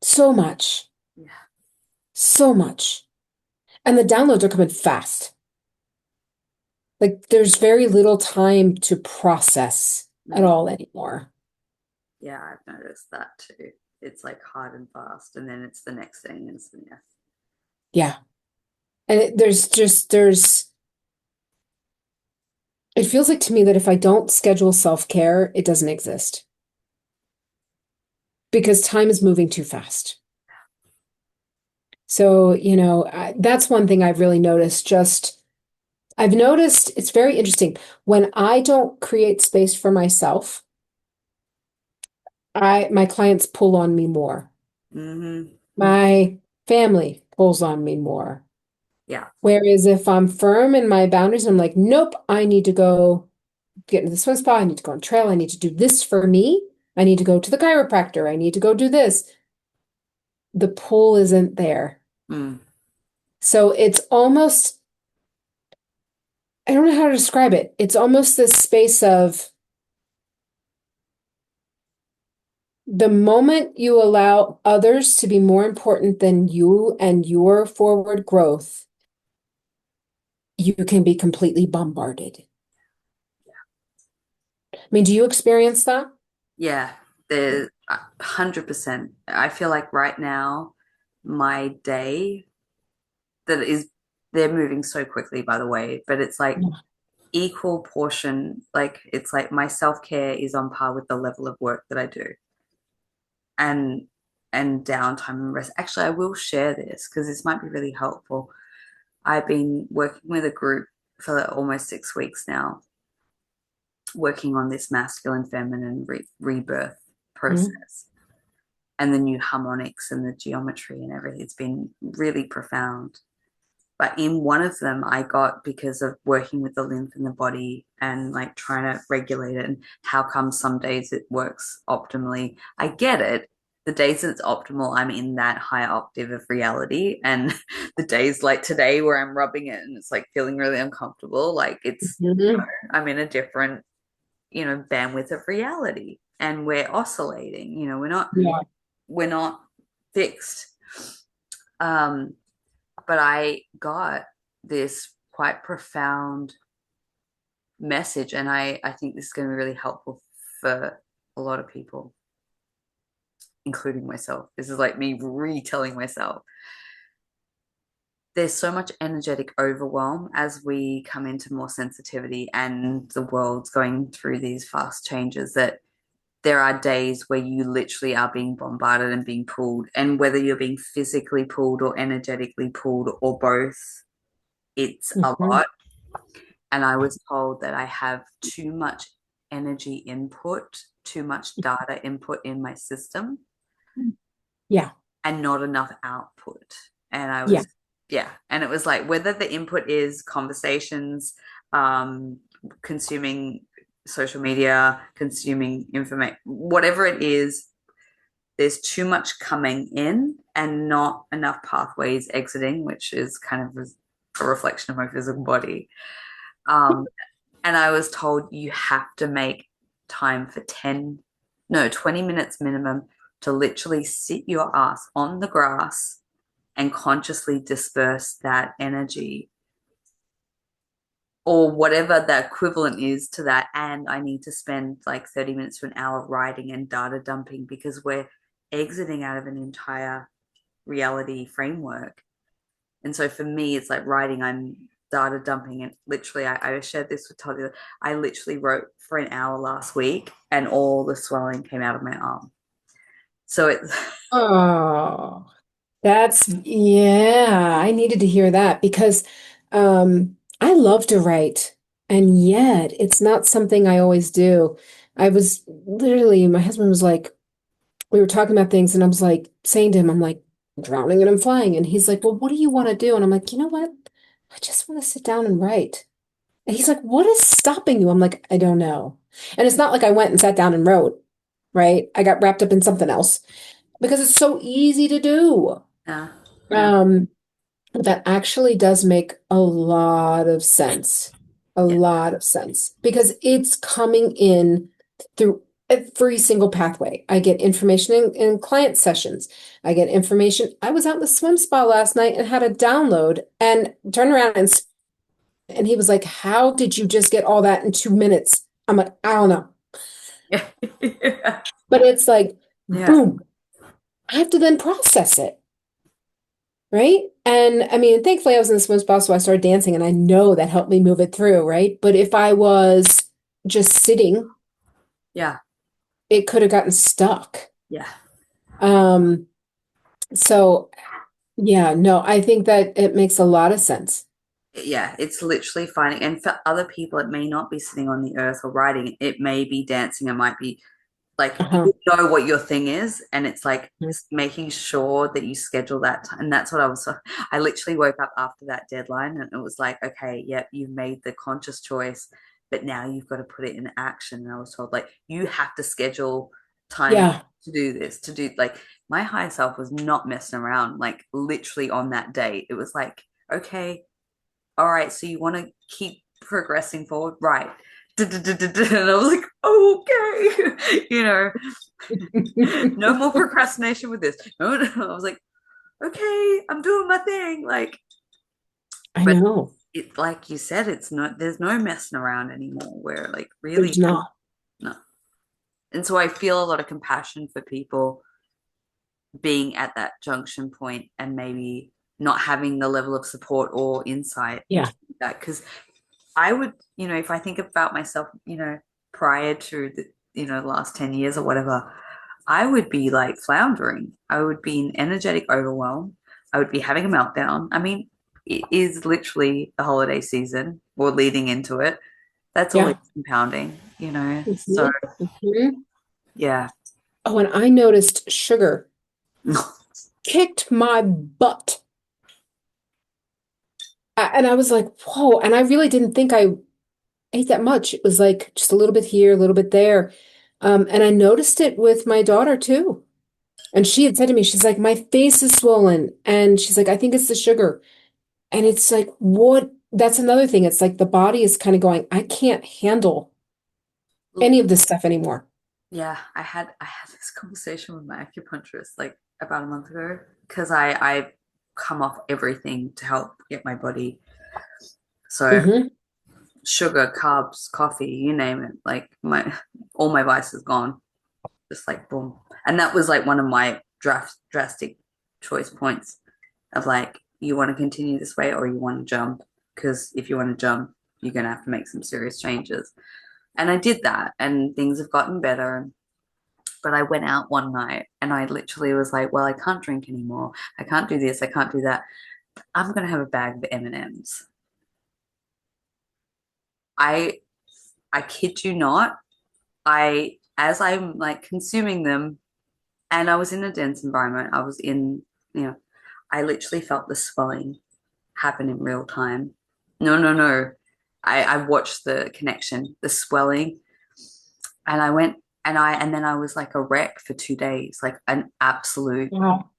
so much, Yeah. so much. And the downloads are coming fast. Like there's very little time to process at Mm. all anymore. Yeah, I've noticed that too. It's like hard and fast, and then it's the next thing, and yeah. Yeah. And it feels like to me that if I don't schedule self-care, it doesn't exist because time is moving too fast. So, that's one thing I've really noticed. I've noticed it's very interesting. When I don't create space for myself, my clients pull on me more. Mm-hmm. My family pulls on me more. Yeah. Whereas if I'm firm in my boundaries, I'm like, nope, I need to go get into the swim spa. I need to go on trail. I need to do this for me. I need to go to the chiropractor. I need to go do this. The pull isn't there. Mm. So it's almost, I don't know how to describe it. It's almost this space of the moment you allow others to be more important than you and your forward growth, you can be completely bombarded. I mean, do you experience that? Yeah. There's 100%. I feel like right now, my day that is, they're moving so quickly, by the way, but it's like equal portion. Like it's like my self-care is on par with the level of work that I do. And downtime and rest. Actually, I will share this because this might be really helpful. I've been working with a group for almost 6 weeks now, working on this masculine feminine rebirth Mhm. process and the new harmonics and the geometry and everything. It's been really profound. But in one of them, I got, because of working with the lymph in the body and like trying to regulate it, and how come some days it works optimally. I get it. The days it's optimal, I'm in that higher octave of reality. And the days like today where I'm rubbing it and it's like feeling really uncomfortable, like it's, Mhm. I'm in a different, bandwidth of reality. And we're oscillating, Yeah. we're not fixed. Um, but I got this quite profound message, and I think this is going to be really helpful for a lot of people, including myself. This is like me retelling myself. There's so much energetic overwhelm as we come into more sensitivity, and the world's going through these fast changes, that there are days where you literally are being bombarded and being pulled, and whether you're being physically pulled or energetically pulled or both, it's a Mhm. lot. And I was told that I have too much energy input, too much data input in my system, Yeah. and not enough output. And I Yeah. was, yeah. And it was like whether the input is conversations, um, consuming social media, consuming information, whatever it is, there's too much coming in and not enough pathways exiting, which is kind of a reflection of my physical body. Um, and I was told you have to make time for 10, no, 20 minutes minimum to literally sit your ass on the grass and consciously disperse that energy or whatever the equivalent is to that. And I need to spend like 30 minutes to an hour writing and data dumping because we're exiting out of an entire reality framework. And so for me, it's like writing, I'm data dumping. And literally, I shared this with Todd. I literally wrote for an hour last week and all the swelling came out of my arm. So it's, Oh, yeah, I needed to hear that because I love to write, and yet it's not something I always do. I was literally, my husband was like, we were talking about things, and I was like saying to him, I'm like, "I'm drowning and I'm flying." And he's like, "Well, what do you want to do?" And I'm like, "You know what? I just want to sit down and write." And he's like, "What is stopping you?" I'm like, "I don't know." And it's not like I went and sat down and wrote, right? I got wrapped up in something else because it's so easy to do. yeah, yeah, Um, that actually does make a lot of sense. A yeah, lot of sense because it's coming in through every single pathway. I get information in client sessions. I get information. I was out in the swim spa last night and had a download and turned around and he was like, "How did you just get all that in 2 minutes?" I'm like, "I don't know." yeah, yeah, But it's like, yeah, boom, I have to then process it. Right? And I mean, thankfully I was in the swim spa, so I started dancing and I know that helped me move it through, right? But if I was just sitting, yeah, it could have gotten stuck. yeah. Um, so yeah, no, I think that it makes a lot of sense. Yeah, it's literally finding, and for other people, it may not be sitting on the earth or writing. It may be dancing. It might be like Uh-huh. you know what your thing is, and it's like making sure that you schedule that time. And that's what I literally woke up after that deadline and it was like, okay, yep, you've made the conscious choice, but now you've got to put it in action. And I was told like you have to schedule time Yeah, to do this, to do like my higher self was not messing around, like literally on that date it was like, okay, all right, so you want to keep progressing forward, right? And I was like, okay, no more procrastination with this. No, I was like, okay, I'm doing my thing. Like, I but know. it, like you said, it's not, there's no messing around anymore where like There's really, not. no. And so I feel a lot of compassion for people being at that junction point and maybe not having the level of support or insight Yeah, to that. Because I would, if I think about myself, prior to the, last 10 years or whatever, I would be like floundering. I would be in energetic overwhelm. I would be having a meltdown. I mean, it is literally the holiday season or leading into it. That's always yeah. compounding, So, Mhm. Mhm. yeah. Oh, and I noticed sugar kicked my butt. And I was like, whoa. And I really didn't think I ate that much. It was like just a little bit here, a little bit there. And I noticed it with my daughter too. And she had said to me, she's like, my face is swollen. And she's like, I think it's the sugar. And it's like, what? That's another thing. It's like the body is kind of going, I can't handle any of this stuff anymore. Yeah, I had this conversation with my acupuncturist like about a month ago because I come off everything to help get my body. So Hmm. sugar, carbs, coffee, you name it, like my all my vice is gone. Just like boom. And that was like one of my drastic choice points of like you want to continue this way or you want to jump. Because if you want to jump, you're gonna have to make some serious changes. And I did that and things have gotten better. But I went out one night and I literally was like, well, I can't drink anymore. I can't do this. I can't do that. I'm gonna have a bag of M&Ms. I I kid you not. I as I'm like consuming them, and I was in a dense environment. I was in, you know, I literally felt the swelling happen in real time. No, no, no. I watched the connection, the swelling, and I went and then I was like a wreck for 2 days, like an absolute Wow.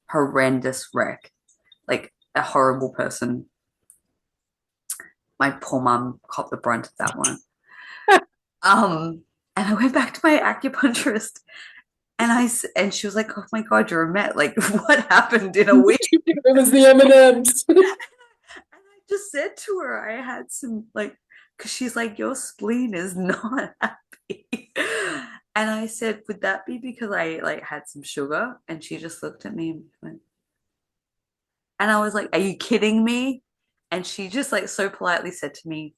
horrendous wreck, like a horrible person. My poor mum caught the brunt of that one. And I went back to my acupuncturist, and she was like, "Oh my God, you're a met! Like, what happened in a week?" It was the M&Ms. And I just said to her, I had some like, because she's like, your spleen is not happy. And I said, would that be because I like had some sugar? And she just looked at me and went, and I was like, are you kidding me? And she just like so politely said to me,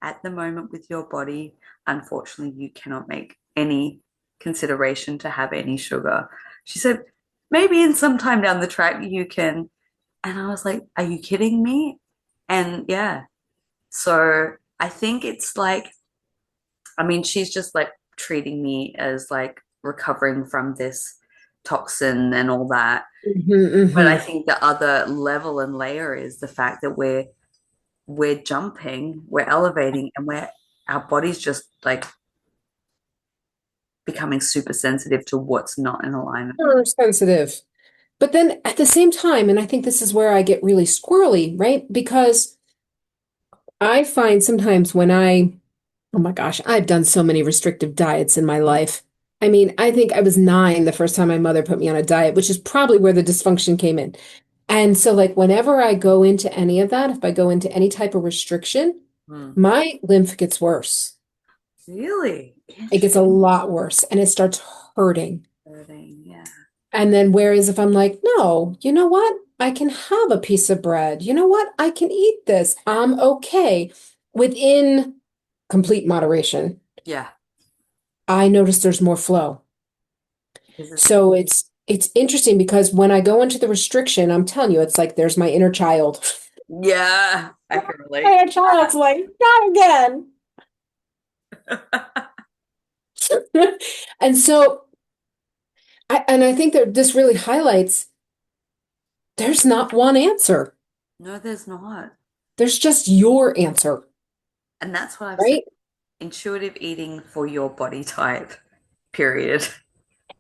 at the moment with your body, unfortunately, you cannot make any consideration to have any sugar. She said, maybe in some time down the track you can. And I was like, are you kidding me? And yeah, so I think it's like, I mean, she's just like treating me as like recovering from this toxin and all that. But I Hmm. think the other level and layer is the fact that we're jumping, we're elevating, and we're our body's just like becoming super sensitive to what's not in alignment. Super sensitive. But then at the same time, and I think this is where I get really squirrely, right? Because I find sometimes when oh my gosh, I've done so many restrictive diets in my life. I mean, I think I was 9 the first time my mother put me on a diet, which is probably where the dysfunction came in. And so, like, whenever I go into any of that, if I go into any type of restriction, Hmm. my lymph gets worse. Really It gets a lot worse and it starts hurting. interesting. Yeah. And then, whereas if I'm like, no, you know what? I can have a piece of bread. You know what? I can eat this. I'm okay within complete moderation. Yeah. I notice there's more flow. Because it's So it's interesting because when I go into the restriction, I'm telling you, it's like there's my inner child. yeah, I can My relate. inner child's like, not again. And so I think that this really highlights there's not one answer. No, there's not. There's just your answer, And that's what I've said. right? Intuitive eating for your body type, period.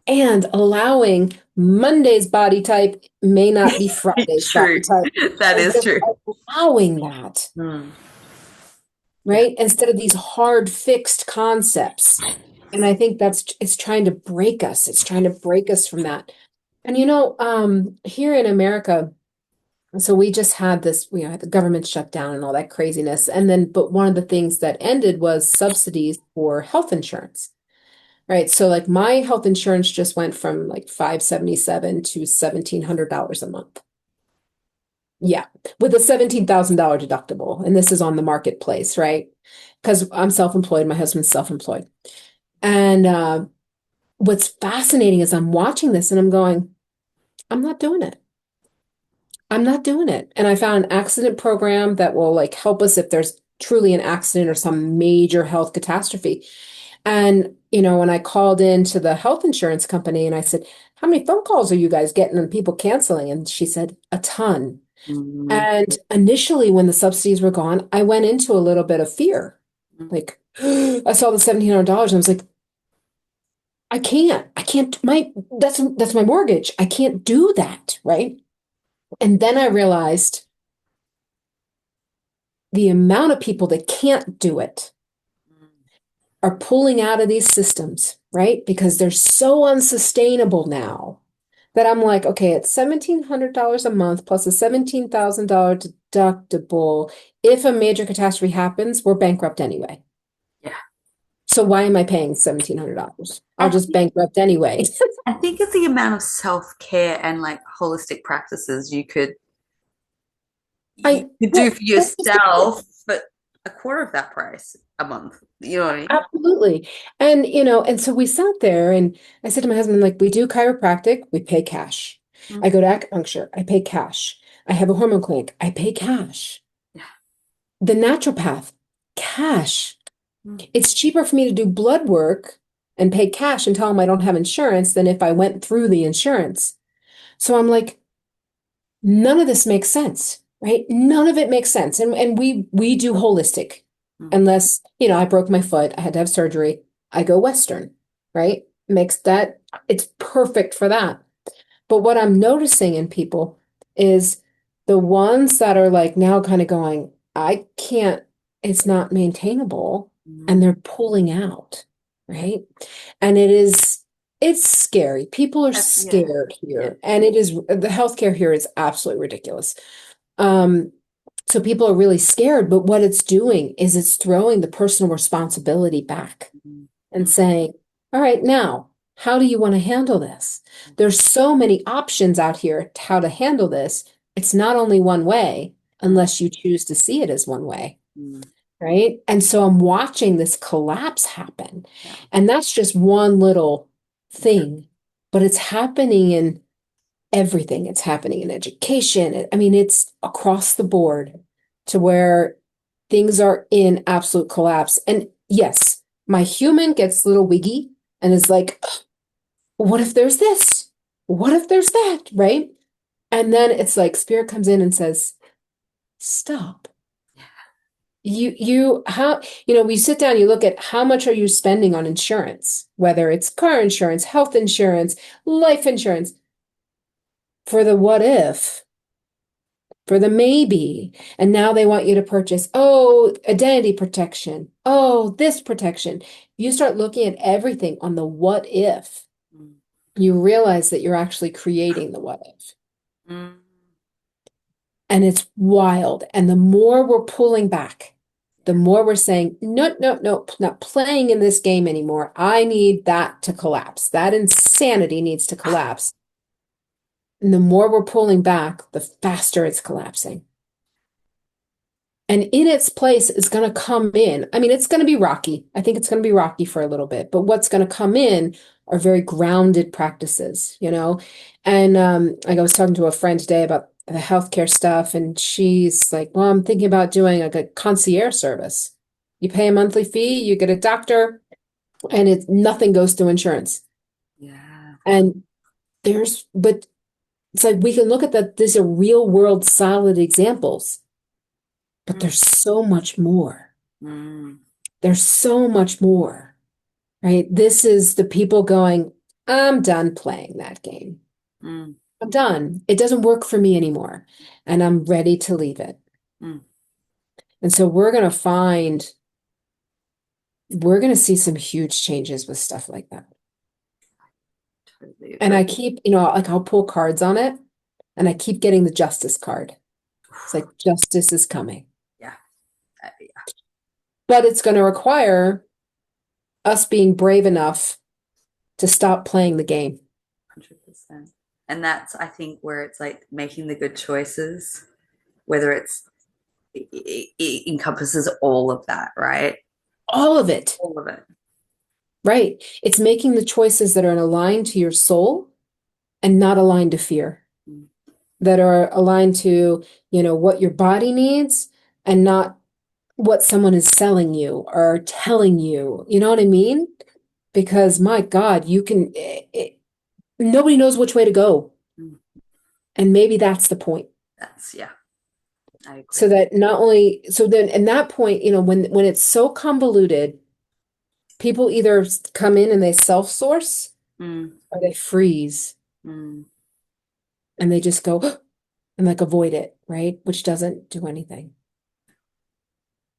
And allowing Monday's body type may not be Friday's body True. type. That And is just true. allowing that, Mm. Yeah. right? Instead of these hard fixed concepts. And I think it's trying to break us. It's trying to break us from that. And here in America, so we just had this, we had the government shutdown and all that craziness. And then, but one of the things that ended was subsidies for health insurance. Right. So like my health insurance just went from like 577 to $1,700 a month. Yeah, with a $17,000 deductible. And this is on the marketplace, right? Because I'm self-employed, my husband's self-employed. And what's fascinating is I'm watching this and I'm going, I'm not doing it. I'm not doing it. And I found an accident program that will like help us if there's truly an accident or some major health catastrophe. And, when I called into the health insurance company and I said, how many phone calls are you guys getting on people canceling? And she said, a ton. Mm. And initially, when the subsidies were gone, I went into a little bit of fear. Like, I saw the $1,700 and I was like, I can't, that's my mortgage. I can't do that. Right. And then I realized the amount of people that can't do it are pulling out of these systems, right? Because they're so unsustainable now that I'm like, okay, it's $1,700 a month plus a $17,000 deductible. If a major catastrophe happens, we're bankrupt anyway. Yeah. So why am I paying $1,700? I I'll just think bankrupt anyway. I think it's the amount of self-care and like holistic practices you could I do for That's just the point. yourself. But a quarter of that price a month. You know what I mean? Absolutely. And, and so we sat there and I said to my husband, like, we do chiropractic, we pay cash. I Mm, go to acupuncture, I pay cash. I have a hormone clinic, I pay cash. yeah. The naturopath, cash. Mm, It's cheaper for me to do blood work and pay cash and tell them I don't have insurance than if I went through the insurance. So I'm like, none of this makes sense, right? None of it makes sense. And we do holistic. mm, Unless, I broke my foot, I had to have surgery. I go Western, right? Makes that it's perfect for that. But what I'm noticing in people is the ones that are like now kind of going, I can't, it's not maintainable, and mm. they're pulling out, right? And it's scary. People are Yeah. scared Yeah. here, and the healthcare here is absolutely ridiculous. Um, so people are really scared, but what it's doing is it's throwing the personal responsibility back Mm, and mm, saying, all right, now, how do you want to handle this? There's so many options out here to how to handle this. It's not only one way, mm, unless you choose to see it as one way, mm. right? And so I'm watching this collapse happen. Yeah. And that's just one little Yeah. thing, but it's happening in everything. It's happening in education. I mean, it's across the board to where things are in absolute collapse. And yes, my human gets a little wiggy and is like, what if there's this? What if there's that? Right? And then it's like spirit comes in and says, stop. How, we sit down, you look at how much are you spending on insurance, whether it's car insurance, health insurance, life insurance, for the what if, for the maybe. And now they want you to purchase, oh, identity protection. Oh, this protection. You start looking at everything on the what if, Mm, you realize that you're actually creating the what if. mm. And it's wild. And the more we're pulling back, the more we're saying, no, no, no, not playing in this game anymore. I need that to collapse. That insanity needs to collapse. And the more we're pulling back, the faster it's collapsing. And in its place is going to come in. I mean, it's going to be rocky. I think it's going to be rocky for a little bit, but what's going to come in are very grounded practices, And like I was talking to a friend today about the healthcare stuff, and she's like, well, I'm thinking about doing like a concierge service. You pay a monthly fee, you get a doctor, and nothing goes through insurance. Yeah. And but it's like we can look at that. These are real world solid examples, but Mm, there's so much more. mm, There's so much more, right? This is the people going, I'm done playing that game. mm, I'm done. It doesn't work for me anymore. And I'm ready to leave it. mm. And so we're going to see some huge changes with stuff like that. Totally And agree. I keep, like I'll pull cards on it and I keep getting the justice card. It's like justice is coming, Yeah. Yeah. but it's going to require us being brave enough to stop playing the game. 100%. And that's, I think, where it's like making the good choices, whether it encompasses all of that, right? All of it. All of it. Right. It's making the choices that are aligned to your soul and not aligned to fear, Mm, that are aligned to, what your body needs and not what someone is selling you or telling you. You know what I mean? Because my God, nobody knows which way to go. mm. And maybe that's the point. That's, yeah, I So agree. that not only, so then in that point, when it's so convoluted, people either come in and they self-source Mm, or they freeze mm. and they just go and like avoid it, right? Which doesn't do anything.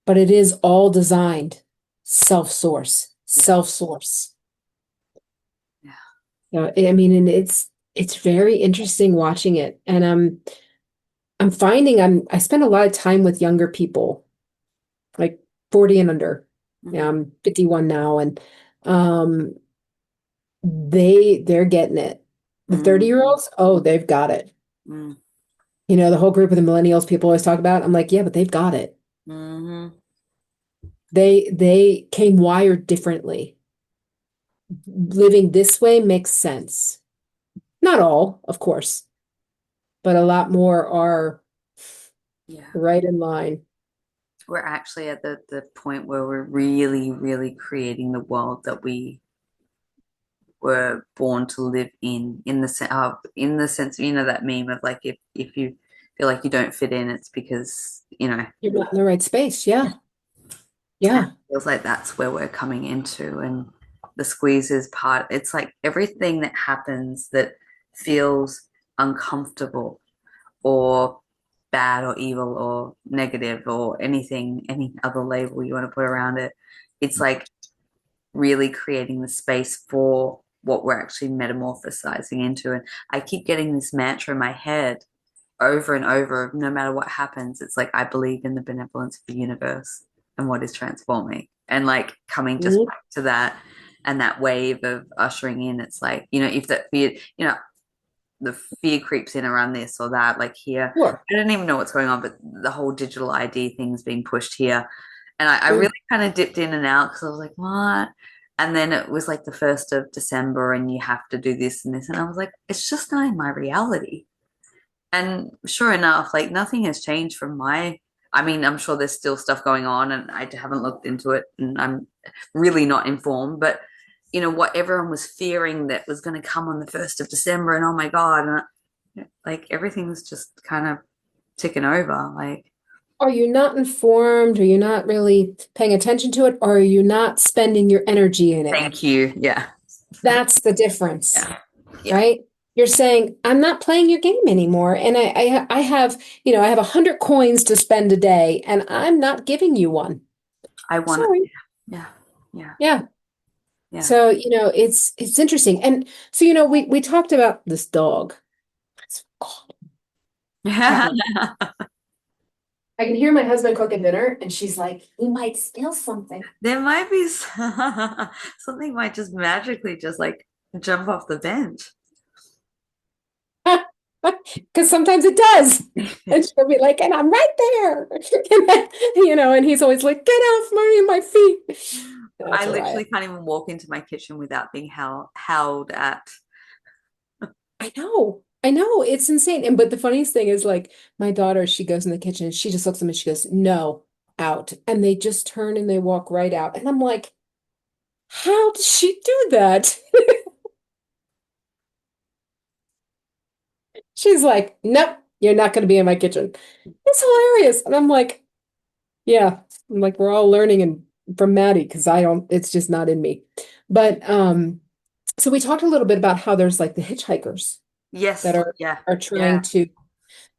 But it is all designed self-source, Yeah, self-source. yeah. I mean, and it's very interesting watching it. And I'm finding I spend a lot of time with younger people, like 40 and under. Yeah, Mm, I'm 51 now, and um they're getting it. The mm, 30-year-olds, oh, they've got it. mm, The whole group of the millennials people always talk about. I'm like, yeah, but they've got it. mm. They came wired differently. Living this way makes sense. Not all, of course, but a lot more are Yeah. right in line. We're actually at the point where we're really, really creating the world that we were born to live in the sense, that meme of like if you feel like you don't fit in, it's because, You're not in the right space. Yeah. and Yeah. it feels like that's where we're coming into. And the squeeze is part, it's like everything that happens that feels uncomfortable or bad or evil or negative or anything, any other label you want to put around it. It's like really creating the space for what we're actually metamorphosizing into. And I keep getting this mantra in my head over and over, no matter what happens. It's like, I believe in the benevolence of the universe and what is transforming. And like coming just Mhm. back to that and that wave of ushering in, it's like, if that fear, the fear creeps in around this or that, like here. Sure. I don't even know what's going on, but the whole digital ID thing's being pushed here. And I really Mm. kind of dipped in and out because I was like, what? And then it was like the 1st of December and you have to do this and this. And I was like, it's just not in my reality. And sure enough, like nothing has changed from I mean, I'm sure there's still stuff going on and I haven't looked into it and I'm really not informed, but what everyone was fearing that was going to come on the 1st of December and oh my God, and like everything's just kind of ticking over. Like, Are you not informed? Are you not really paying attention to it? Or are you not spending your energy in it? thank you. Yeah. That's the difference, Yeah. Yeah. right? You're saying, I'm not playing your game anymore. And I have, I have 100 coins to spend a day, and I'm not giving you one. I want it. Sorry. Yeah. Yeah. Yeah. Yeah. So, it's interesting. And so, we talked about this dog. God, Yeah. Pepper. I can hear my husband cooking dinner, and she's like, "We might steal something." There might be something might just magically just like jump off the bench. Because sometimes it does. And she'll be like, and I'm right there. And then, and he's always like, get off my feet. I That's a riot. literally can't even walk into my kitchen without being howled at. I know. I know. It's insane. And but the funniest thing is like my daughter, she goes in the kitchen, she just looks at me, she goes, no, out. And they just turn and they walk right out. And I'm like, how does she do that? She's like, nope, you're not going to be in my kitchen. It's hilarious. And I'm like, yeah, I'm like we're all learning and from Maddie because I don't, it's just not in me. But so we talked a little bit about how there's like the hitchhikers that Yes, yeah, are yeah. trying to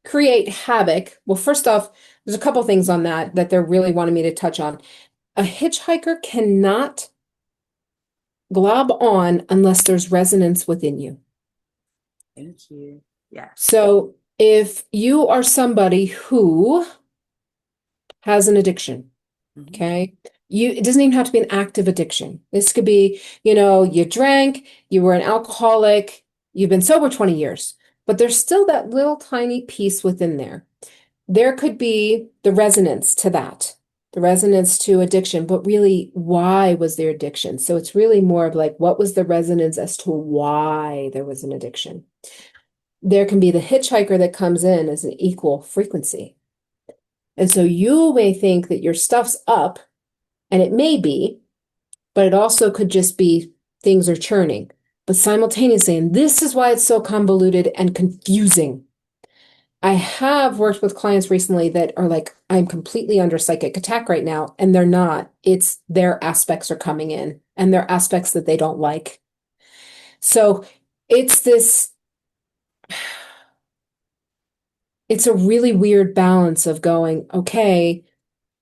create havoc. Well, first off, there's a couple things on that they're really wanting me to touch on. A hitchhiker cannot glob on unless there's resonance within you. Thank you. Yes. So if you are somebody who has an addiction, Mhm. okay? It doesn't even have to be an active addiction. This could be, you drank, you were an alcoholic, you've been sober 20 years, but there's still that little tiny piece within there. There could be the resonance to that, the resonance to addiction, but really, why was there addiction? So it's really more of like, what was the resonance as to why there was an addiction? There can be the hitchhiker that comes in as an equal frequency. And so you may think that your stuff's up, and it may be, but it also could just be things are churning. But simultaneously, and this is why it's so convoluted and confusing. I have worked with clients recently that are like, I'm completely under psychic attack right now, and they're not. It's their aspects are coming in, and their aspects that they don't like. So it's this, it's a really weird balance of going, okay,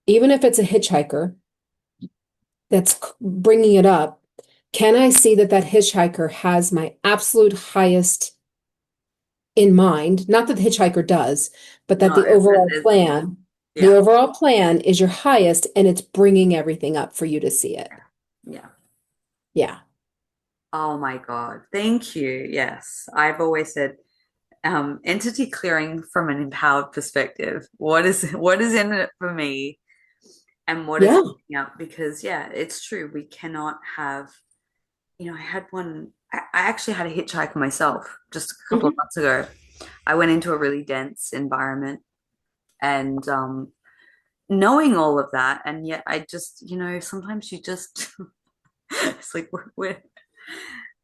even if it's a hitchhiker that's bringing it up, can I see that that hitchhiker has my absolute highest in mind? Not that the hitchhiker does, but that No, the yeah, overall plan is your highest and it's bringing everything up for you to see it. yeah. Yeah. Oh my God. Thank you. Yes. I've always said entity clearing from an empowered perspective. What is in it for me? and what is Yeah. coming up, because yeah, it's true, we cannot have, I had one, I actually had a hitchhiker myself just a couple of Hmm. months ago. I went into a really dense environment, and knowing all of that, and yet I just, sometimes you just it's like we're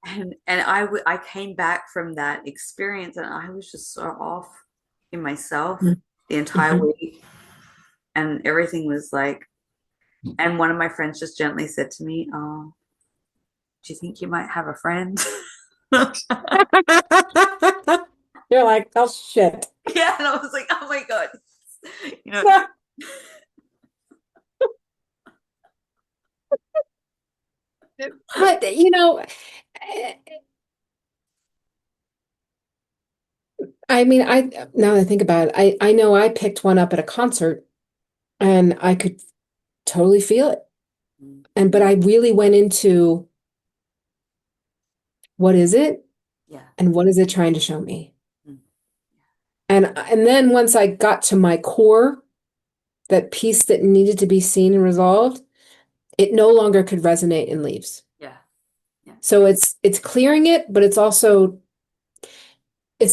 and I came back from that experience, and I was just so off in myself the entire Hmm. week, and everything was like, and one of my friends just gently said to me, "Oh, do you think you might have a friend?" You're like, oh shit. Yeah, and I was like, "Oh my God," you know. But I mean, now that I think about it, I know I picked one up at a concert and I could totally feel it. And but I really went into what is it Yeah. and what is it trying to show me? Mm. And then once I got to my core, that piece that needed to be seen and resolved, it no longer could resonate and leaves. Yeah. Yeah. So it's clearing it, but it's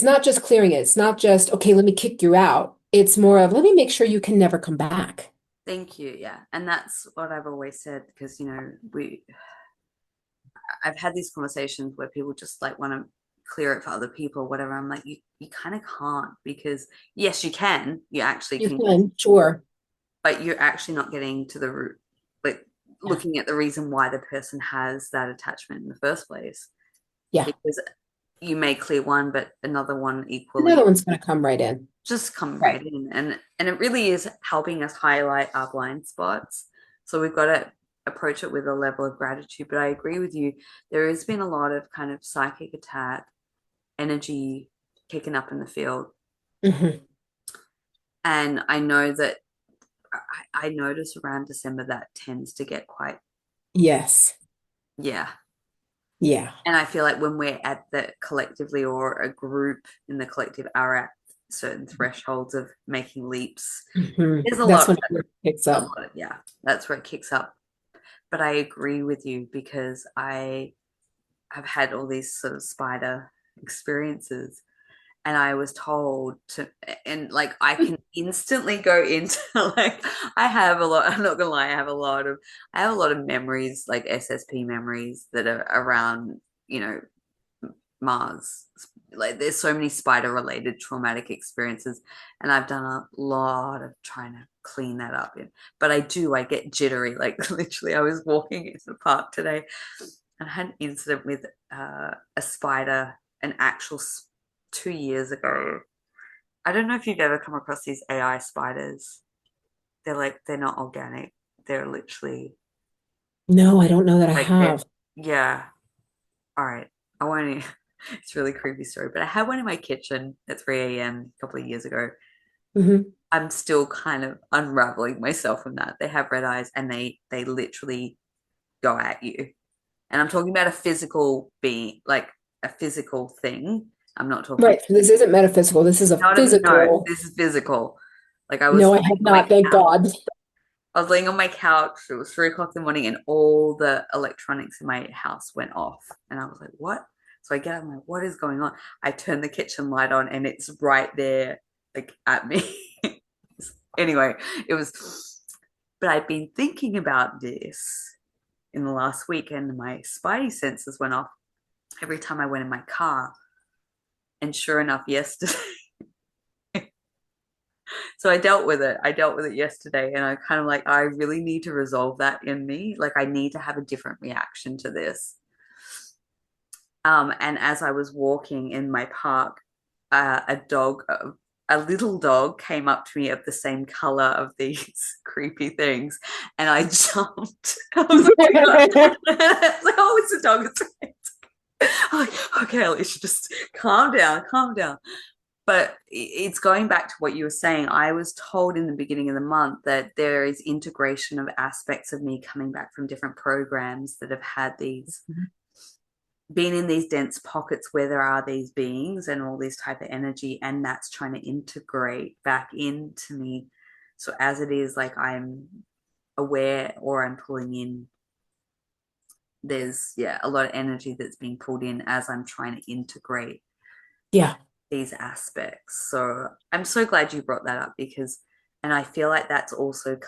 not just clearing it. It's not just, okay, let me kick you out. It's more of let me make sure you can never come back. Thank you. Yeah. And that's what I've always said, because, I've had these conversations where people just like want to clear it for other people, whatever. I'm like, you kind of can't, because yes, you can, you actually You can, can, sure. but you're actually not getting to the root, like Yeah. looking at the reason why the person has that attachment in the first place. Yeah. Because you may clear one, but another one equally Another one's going to come right in. just come right Right. in, and it really is helping us highlight our blind spots. So we've got to approach it with a level of gratitude. But I agree with you, there has been a lot of kind of psychic attack energy kicking up in the field, Hmm. and I know that I notice around December that tends to get quite, Yes. yeah. Yeah. And I feel like when we're at the collectively, or a group in the collective are at certain thresholds of making leaps, Hmm. there's a That's lot, when it picks up. yeah, that's where it kicks up. But I agree with you, because I have had all these sort of spider experiences, and I was told to, and like I can instantly go into like, I have a lot, I'm not gonna lie, I have a lot of memories, like SSP memories that are around, you know, Mars. Like there's so many spider related traumatic experiences, and I've done a lot of trying to clean that up in. But I get jittery. Like literally, I was walking in the park today, and I had an incident with a spider, an actual 2 years ago. I don't know if you've ever come across these AI spiders. They're not organic. They're literally No, I don't know that I like they're, have. yeah. All right. I won't. It's a really creepy story, but I had one in my kitchen at 3 a.m. a couple of years ago. Hmm. I'm still kind of unraveling myself from that. They have red eyes, and they literally go at you. And I'm talking about a physical being, like a physical thing. I'm not talking, Right. So this isn't metaphysical. This is a not a, no, physical. this is physical. Like I was No, I laying have on my not, thank couch. God. I was laying on my couch. It was 3 o'clock in the morning, and all the electronics in my house went off. And I was like, what? So I get up, I'm like, what is going on? I turn the kitchen light on, and it's right there, like at me. Anyway, it was, but I'd been thinking about this in the last week, and my spidey senses went off every time I went in my car. And sure enough, yesterday, so I dealt with it. I dealt with it yesterday, and I kind of like, I really need to resolve that in me. Like, I need to have a different reaction to this. And as I was walking in my park, a little dog came up to me of the same color of these creepy things, and I jumped. I was like, oh my God. I was like, oh, it's a dog. I'm like, okay, Alisha, just calm down, calm down. But it's going back to what you were saying. I was told in the beginning of the month that there is integration of aspects of me coming back from different programs that have had these, been in these dense pockets where there are these beings and all this type of energy, and that's trying to integrate back into me. So as it is, like I'm aware or I'm pulling in, there's, yeah, a lot of energy that's being pulled in as I'm trying to integrate Yeah. these aspects. So I'm so glad you brought that up because, and I feel like that's also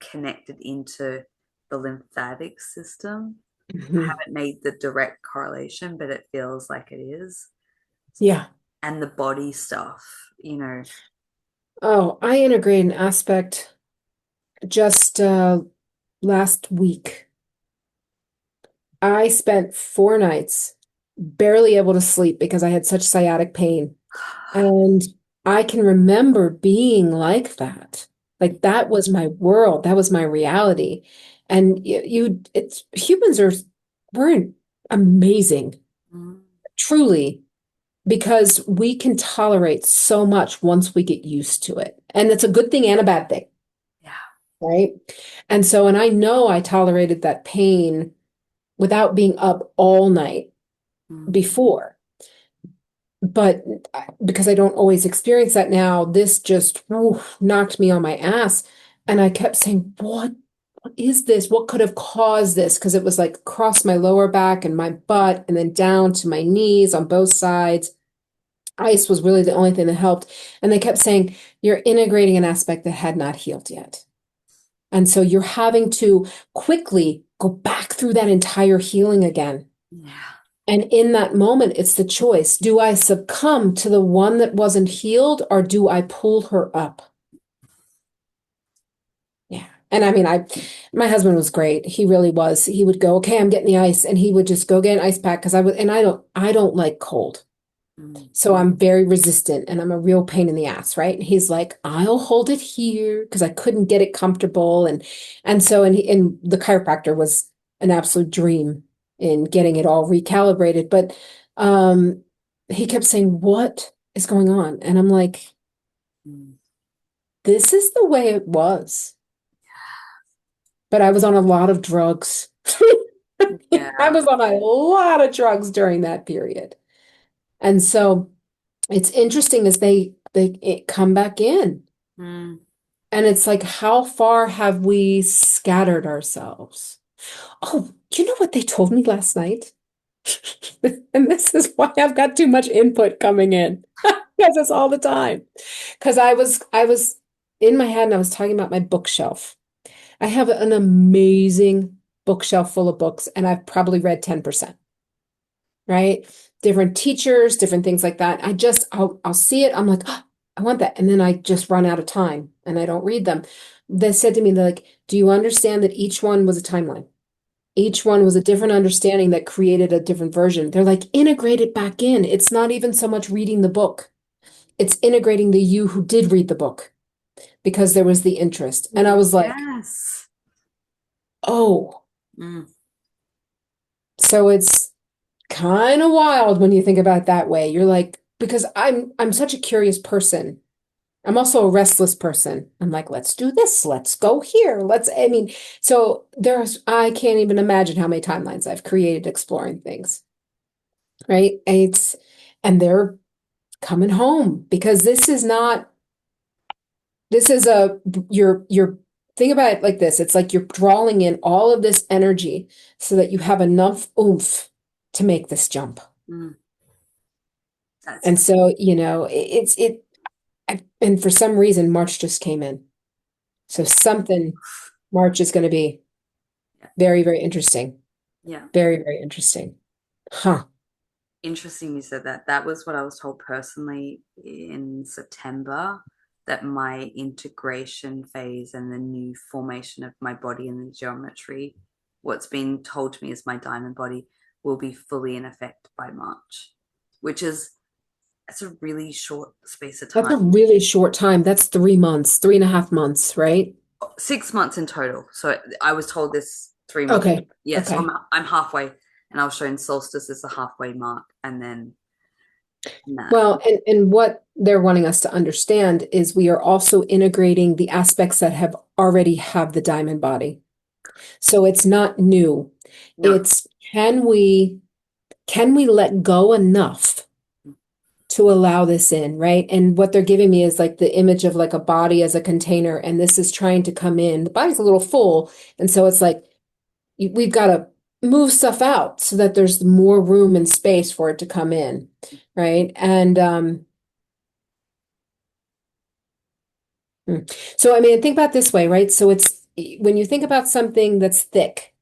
connected into the lymphatic system. I Mhm. haven't made the direct correlation, but it feels like it is. Yeah. And the body stuff, you know. Oh, I integrate an aspect just last week. I spent 4 nights barely able to sleep because I had such sciatic pain. And I can remember being like that. Like that was my world. That was my reality. And it's humans are, we're amazing, Mm, truly, because we can tolerate so much once we get used to it. And it's a good thing and a bad thing, yeah. right? And so, and I know I tolerated that pain without being up all night Mm, before. But because I don't always experience that now, this just knocked me on my ass. And I kept saying, what is this? What could have caused this? Because it was like across my lower back and my butt and then down to my knees on both sides. Ice was really the only thing that helped. And they kept saying, you're integrating an aspect that had not healed yet. And so you're having to quickly go back through that entire healing again. yeah. And in that moment, it's the choice. Do I succumb to the one that wasn't healed or do I pull her up? Yeah. And I mean, my husband was great. He really was. He would go, okay, I'm getting the ice. And he would just go get an ice pack because and I don't like cold. Mm, So I'm very resistant and I'm a real pain in the ass, right? And he's like, I'll hold it here because I couldn't get it comfortable. And so, and the chiropractor was an absolute dream in getting it all recalibrated. But um, he kept saying, what is going on? And I'm like, mm, this is the way it was. But I was on a lot of drugs. I yeah. was on a lot of drugs during that period. And so it's interesting as they come back in. Mm, And it's like, how far have we scattered ourselves? Oh, you know what they told me last night? And this is why I've got too much input coming in. Because it's all the time. Because I was in my head and I was talking about my bookshelf. I have an amazing bookshelf full of books, and I've probably read 10%, right? Different teachers, different things like that. I'll see it. I'm like, oh, I want that. And then I just run out of time and I don't read them. They said to me, they're like, do you understand that each one was a timeline? Each one was a different understanding that created a different version. They're like, integrate it back in. It's not even so much reading the book. It's integrating the you who did read the book because there was the interest. And I was like, yes. oh, Mm, so it's kind of wild when you think about it that way. You're like, because I'm such a curious person. I'm also a restless person. I'm like, let's do this. Let's go here. I mean, so I can't even imagine how many timelines I've created exploring things, right? And they're coming home because this is you're think about it like this. It's like you're drawing in all of this energy so that you have enough oomph to make this jump. mm, that's And so, and for some reason, March just came in. So something March is going to be yeah. very, very interesting. Yeah. Very, very interesting. Huh. Interesting you said that. That was what I was told personally in September, that my integration phase and the new formation of my body and the geometry, what's been told to me as my diamond body, will be fully in effect by March, which is, it's a really short space of That's time. a really short time. That's 3 months, 3.5 months, right? 6 months in total. So I was told this 3 months. Okay. Yeah, so Okay. I'm halfway, and I was shown solstice as the halfway mark, and then that. Well, and what they're wanting us to understand is we are also integrating the aspects that have already have the diamond body. So it's not new. No. It's can we let go enough to allow this in, right? And what they're giving me is like the image of like a body as a container, and this is trying to come in. The body's a little full, and so it's like we've got to move stuff out so that there's more room and space for it to come in, right? And so I mean, think about it this way, right? So it's when you think about something that's thick,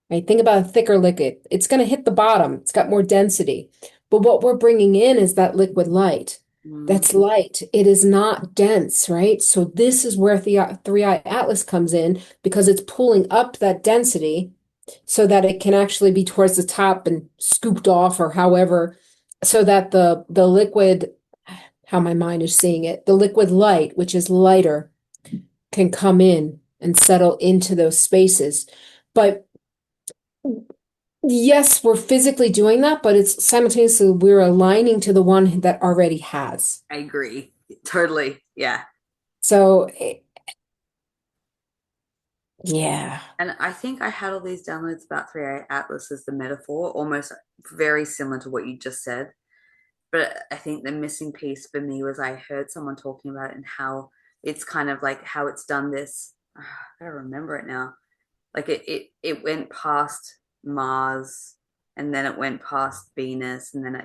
right? Think about a thicker liquid. It's going to hit the bottom. It's got more density. But what we're bringing in is that liquid light. Mm, That's light. It is not dense, right? So this is where the 3i Atlas comes in because it's pulling up that density so that it can actually be towards the top and scooped off or however, so that the liquid, how my mind is seeing it, the liquid light, which is lighter, can come in and settle into those spaces. But yes, we're physically doing that, but it's simultaneously we're aligning to the one that already has. I agree. Totally. Yeah. So, yeah. And I think I had all these downloads about 3iAtlas as the metaphor, almost very similar to what you just said. But I think the missing piece for me was I heard someone talking about it and how it's kind of like how it's done this. I gotta remember it now. Like it went past Mars, and then it went past Venus, and then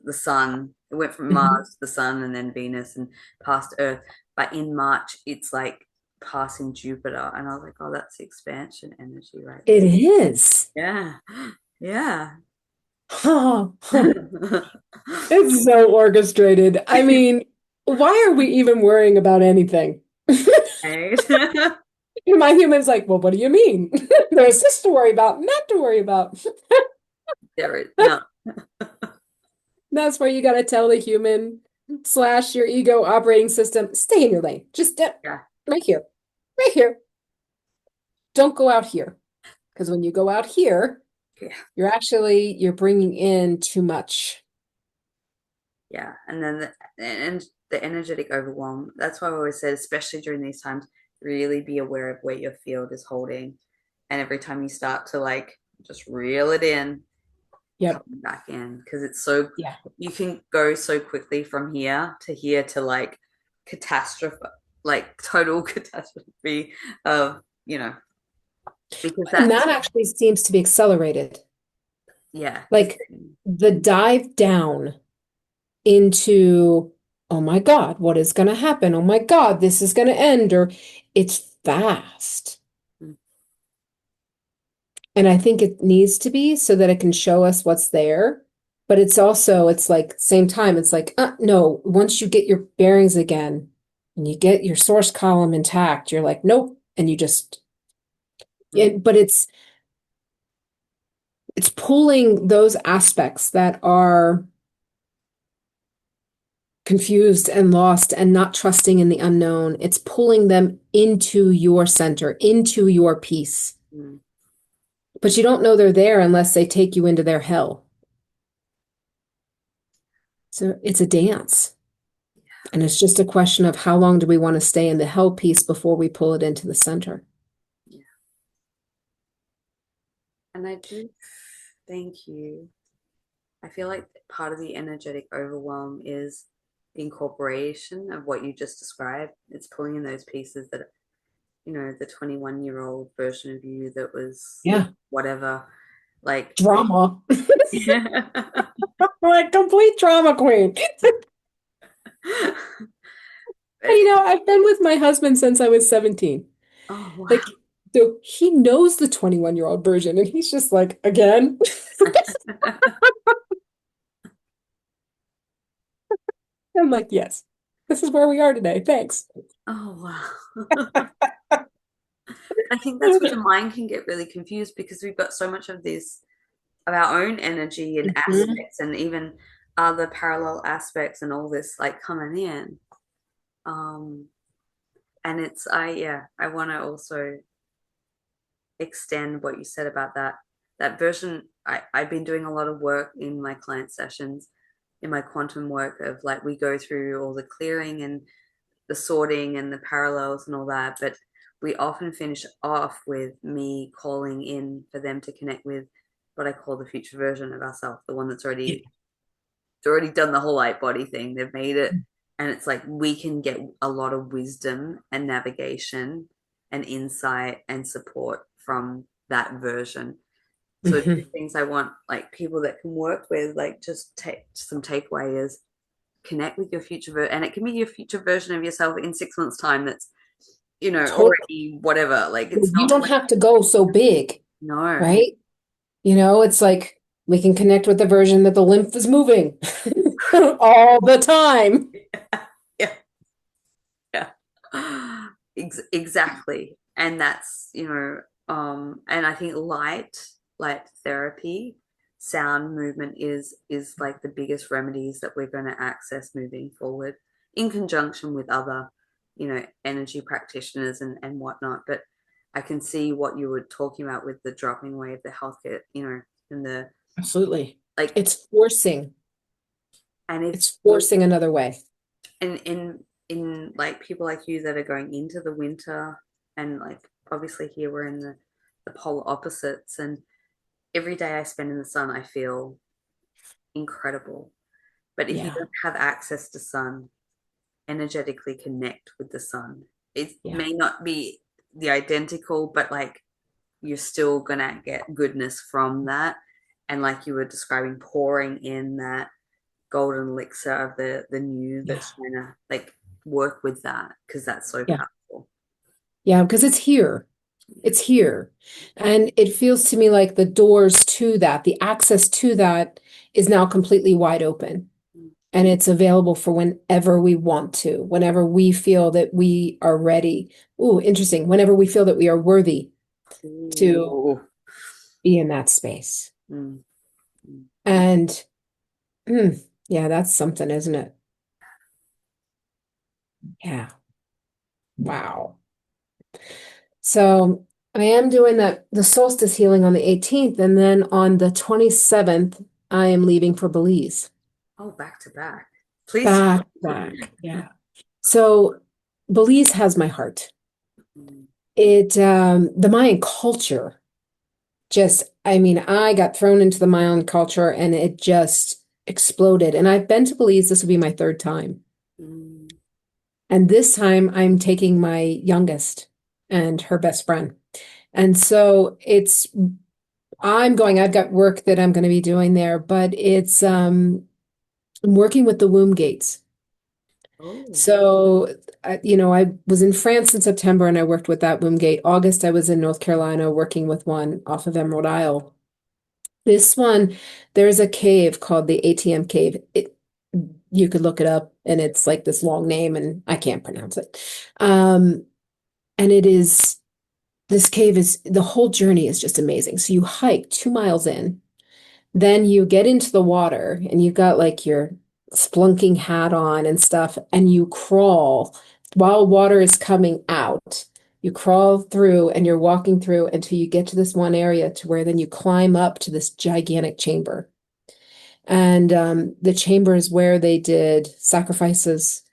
the sun. It went from Mhm. Mars to the sun, and then Venus, and past Earth. But in March, it's like passing Jupiter, and I was like, oh, that's the expansion energy right It there. is. Yeah, yeah. It's so orchestrated. I mean, why are we even worrying about anything? Right. My human's like, well, what do you mean? There's this to worry about, and that to worry about. There is no. That's where you got to tell the human slash your ego operating system, stay in your lane. Just Yeah, right here, right here. Don't go out here. Because when you go out here, yeah, you're bringing in too much. yeah. And then the energetic overwhelm. That's why I always said, especially during these times, really be aware of where your field is holding, and every time you start to like just reel it in, Yep. coming back in, because it's so Yeah. you can go so quickly from here to like catastrophe, like total catastrophe of because And that's that actually seems to be accelerated. yeah, because Like the dive down into, oh my God, what is going to happen? Oh my God, this is going to end, or it's fast. And I think it needs to be so that it can show us what's there. But it's also, it's like, same time, it's like, no, once you get your bearings again and you get your source column intact, you're like, nope. And you just, but it's pulling those aspects that are confused and lost and not trusting in the unknown. It's pulling them into your center, into your peace. mm, But you don't know they're there unless they take you into their hell. So it's a dance. And it's just a question of how long do we want to stay in the hell piece before we pull it into the center. yeah. And I do thank you. I feel like part of the energetic overwhelm is the incorporation of what you just described. It's pulling in those pieces that, the 21-year-old version of you that was Yeah. whatever, like, Drama. yeah. Like complete drama queen. And I've been with my husband since I was 17. Oh, wow. Like, so he knows the 21-year-old version, and he's just like, again? I'm like, yes, this is where we are today. Thanks. Oh, wow. I think that's where the mind can get really confused because we've got so much of this of our own energy and Mhm. aspects and even other parallel aspects and all this like coming in. Um, and I want to also extend what you said about that version. I've been doing a lot of work in my client sessions, in my quantum work of like we go through all the clearing and the sorting and the parallels and all that, but we often finish off with me calling in for them to connect with what I call the future version of ourselves, the one that's Yeah. already already done the whole light body thing. They've made it, and it's like we can get a lot of wisdom and navigation and insight and support from that version. So two Mhm. things I want like people that can work with, like just take some takeaway is connect with your future and it can be your future version of yourself in 6 months' time that's, Totally. already whatever. Like it's You not don't like have to go so big, no. right? It's like we can connect with the version that the lymph is moving all the time. Yeah, yeah. Exactly. And that's, and I think light therapy, sound movement is like the biggest remedies that we're going to access moving forward in conjunction with other, energy practitioners and whatnot. But I can see what you were talking about with the dropping away of the healthcare, and the Absolutely. like, It's forcing. and if It's forcing another way. in like people like you that are going into the winter, and like obviously here we're in the polar opposites, and every day I spend in the sun I feel incredible. But if you Yeah. don't have access to sun, energetically connect with the sun. It Yeah. may not be the identical, but like you're still gonna get goodness from that. And like you were describing, pouring in that golden elixir of the new Yeah. that's trying to like work with that because that's so Yeah. powerful. Yeah. Because it's here. It's here. And it feels to me like the doors to that, the access to that is now completely wide open. And it's available for whenever we want to, whenever we feel that we are ready. Ooh, interesting. Whenever we feel that we are worthy to Ooh. be in that space. Mm, mm, mm. And yeah, that's something, isn't it? Yeah. Wow. So I am doing the solstice healing on the 18th, and then on the 27th, I am leaving for Belize. Oh, back to back. Please. Back. Yeah. So Belize has my heart. Mm, The Mayan culture just, I mean, I got thrown into the Mayan culture and it just exploded. And I've been to Belize, this will be my third time. mm. And this time I'm taking my youngest and her best friend. And so I've got work that I'm going to be doing there, but I'm working with the womb gates. Oh. So, I was in France in September and I worked with that womb gate. August, I was in North Carolina working with one off of Emerald Isle. This one, there's a cave called the ATM cave. You could look it up and it's like this long name and I can't pronounce it. Um, and this cave is, the whole journey is just amazing. So you hike 2 miles in. Then you get into the water and you've got like your splunking hat on and stuff, and you crawl while water is coming out. You crawl through and you're walking through until you get to this one area to where then you climb up to this gigantic chamber. And the chamber is where they did sacrifices.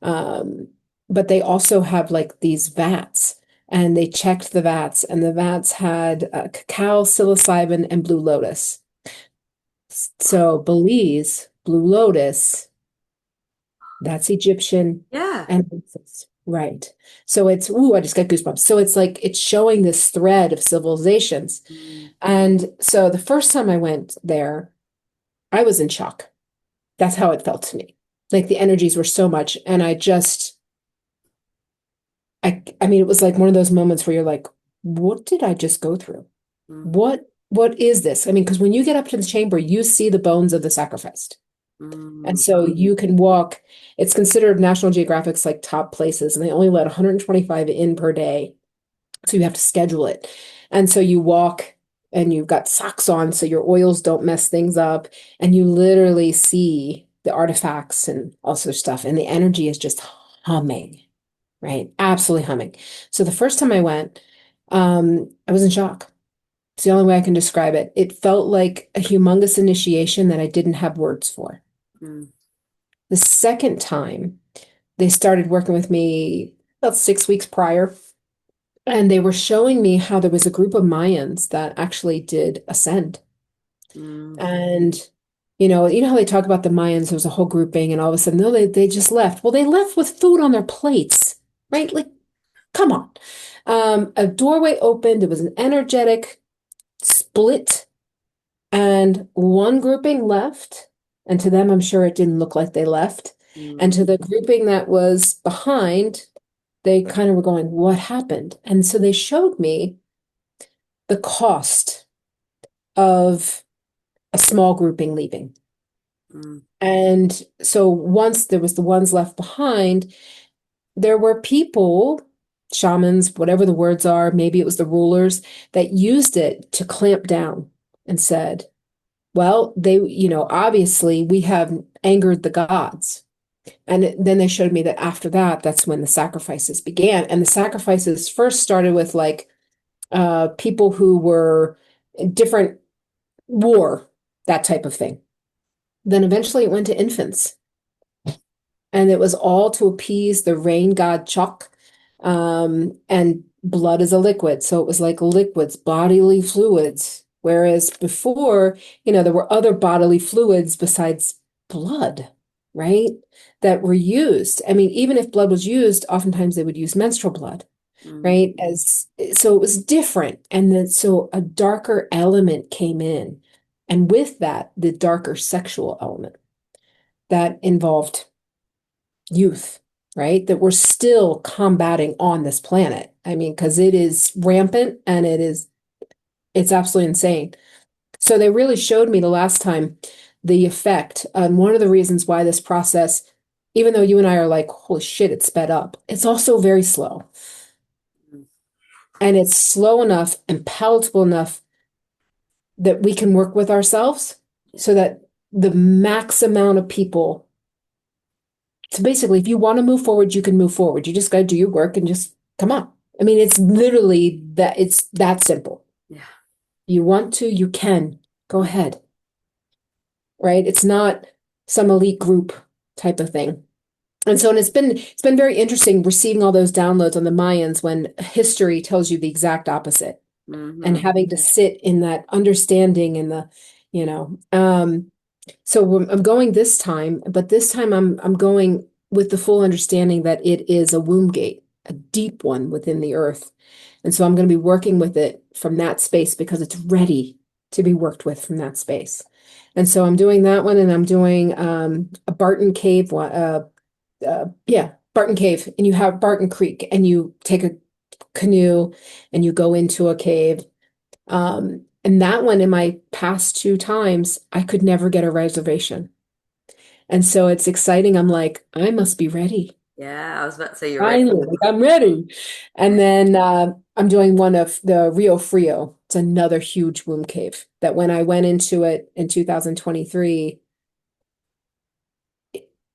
Um, but they also have like these vats. And they checked the vats, and the vats had cacao, psilocybin, and blue lotus. So Belize, Blue Lotus, that's Egyptian Yeah. and Isis. Right. So it's, ooh, I just got goosebumps. So it's like it's showing this thread of civilizations. Mm, And so the first time I went there, I was in shock. That's how it felt to me. Like the energies were so much. And I mean, it was like one of those moments where you're like, what did I just go through? mm, What is this? I mean, because when you get up to the chamber, you see the bones of the sacrificed. And mm, so you can walk, it's considered National Geographic's like top places, and they only let 125 in per day. So you have to schedule it. And so you walk and you've got socks on so your oils don't mess things up. And you literally see the artifacts and all sorts of stuff. And the energy is just humming, right? Absolutely humming. So the first time I went, I was in shock. It's the only way I can describe it. It felt like a humongous initiation that I didn't have words for. mm, The second time, they started working with me about 6 weeks prior, and they were showing me how there was a group of Mayans that actually did ascend. mm, And You know how they talk about the Mayans, there was a whole grouping, and all of a sudden, no, they just left. Well, they left with food on their plates, right? Like, come on. A doorway opened, it was an energetic split, and one grouping left. And to them, I'm sure it didn't look like they left. And Mm, to the grouping that was behind, they kind of were going, what happened? And so they showed me the cost of a small grouping leaving. mm, And so once there was the ones left behind, there were people, shamans, whatever the words are, maybe it was the rulers, that used it to clamp down and said, well, obviously we have angered the gods. And then they showed me that after that, that's when the sacrifices began. And the sacrifices first started with like people who were in different war, that type of thing. Then eventually it went to infants. And it was all to appease the rain god Chok. And blood is a liquid, so it was like liquids, bodily fluids. Whereas before, there were other bodily fluids besides blood, right? That were used. I mean, even if blood was used, oftentimes they would use menstrual blood, mm, right? As so it was different. And then so a darker element came in. And with that, the darker sexual element that involved youth, right? That we're still combating on this planet. I mean, because it is rampant and it's absolutely insane. So they really showed me the last time the effect. And one of the reasons why this process, even though you and I are like, holy shit, it's sped up, it's also very slow. mm. And it's slow enough and palatable enough that we can work with ourselves Yeah, so that the max amount of people. So basically, if you want to move forward, you can move forward. You just got to do your work and just come on. I mean, it's literally that it's that simple. yeah. You want to, you can. Go Mm, ahead, right? It's not some elite group type of thing. And it's been very interesting receiving all those downloads on the Mayans when history tells you the exact opposite and mhm. having to sit in that understanding and you know, um, so I'm going this time, but this time I'm going with the full understanding that it is a womb gate, a deep one within the earth. And so I'm going to be working with it from that space because it's ready to be worked with from that space. And so I'm doing that one and I'm doing a Barton Cave one, yeah, Barton Cave, and you have Barton Creek and you take a canoe and you go into a cave. And that one in my past two times, I could never get a reservation. And so it's exciting. I'm like, I must be ready. Yeah, I was about to say you're ready. Finally, like, I'm ready. And then I'm doing one of the Rio Frio. It's another huge womb cave that when I went into it in 2023,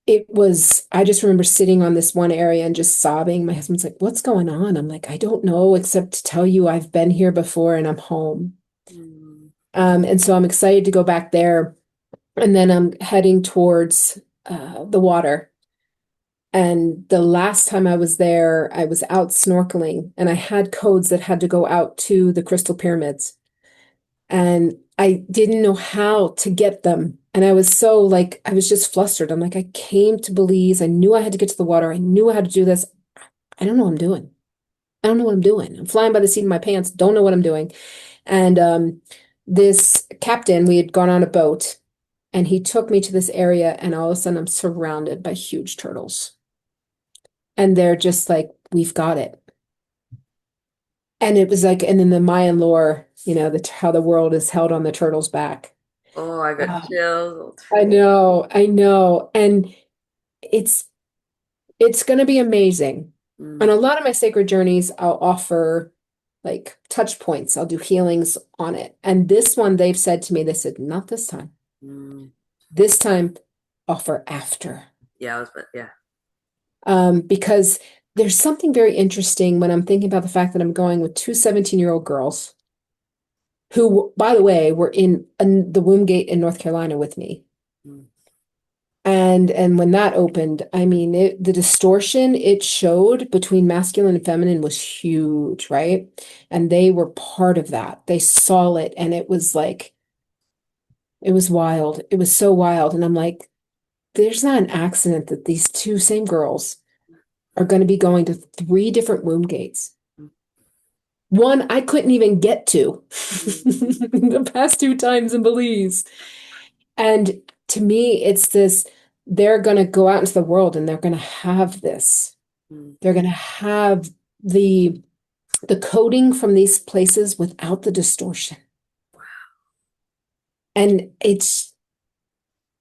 it was, I just remember sitting on this one area and just sobbing. My husband's like, what's going on? I'm like, I don't know, except to tell you I've been here before and I'm home. Mm, And so I'm excited to go back there. And then I'm heading towards the water. And the last time I was there, I was out snorkeling and I had codes that had to go out to the crystal pyramids. And I didn't know how to get them. And I was so like, I was just flustered. I'm like, I came to Belize. I knew I had to get to the water. I knew how to do this. I don't know what I'm doing. I don't know what I'm doing. I'm flying by the seat of my pants. Don't know what I'm doing. And this captain, we had gone on a boat and he took me to this area. And all of a sudden, I'm surrounded by huge turtles. And they're just like, we've got it. And it was like, and in the Mayan lore, how the world is held on the turtle's back. oh, I got Uh, chills. I know, I know. And it's it's going to be amazing. On Mm, a lot of my sacred journeys, I'll offer like touch points. I'll do healings on it. And this one, they've said to me, they said, not this time. mm. This time, offer after. Yeah, I was, but yeah. Because there's something very interesting when I'm thinking about the fact that I'm going with two 17-year-old girls who, by the way, were in the womb gate in North Carolina with me. Mm, And when that opened, I mean, the distortion it showed between masculine and feminine was huge, right? And they were part of that. They saw it, and it was like, It was wild. It was so wild. And I'm like, there's not an accident that these two same girls are going to be going to three different womb gates. One I couldn't even get to Mm, the past two times in Belize. And to me, it's this, they're going to go out into the world and they're going to have this. mm, They're going to have the the coding from these places without the distortion. And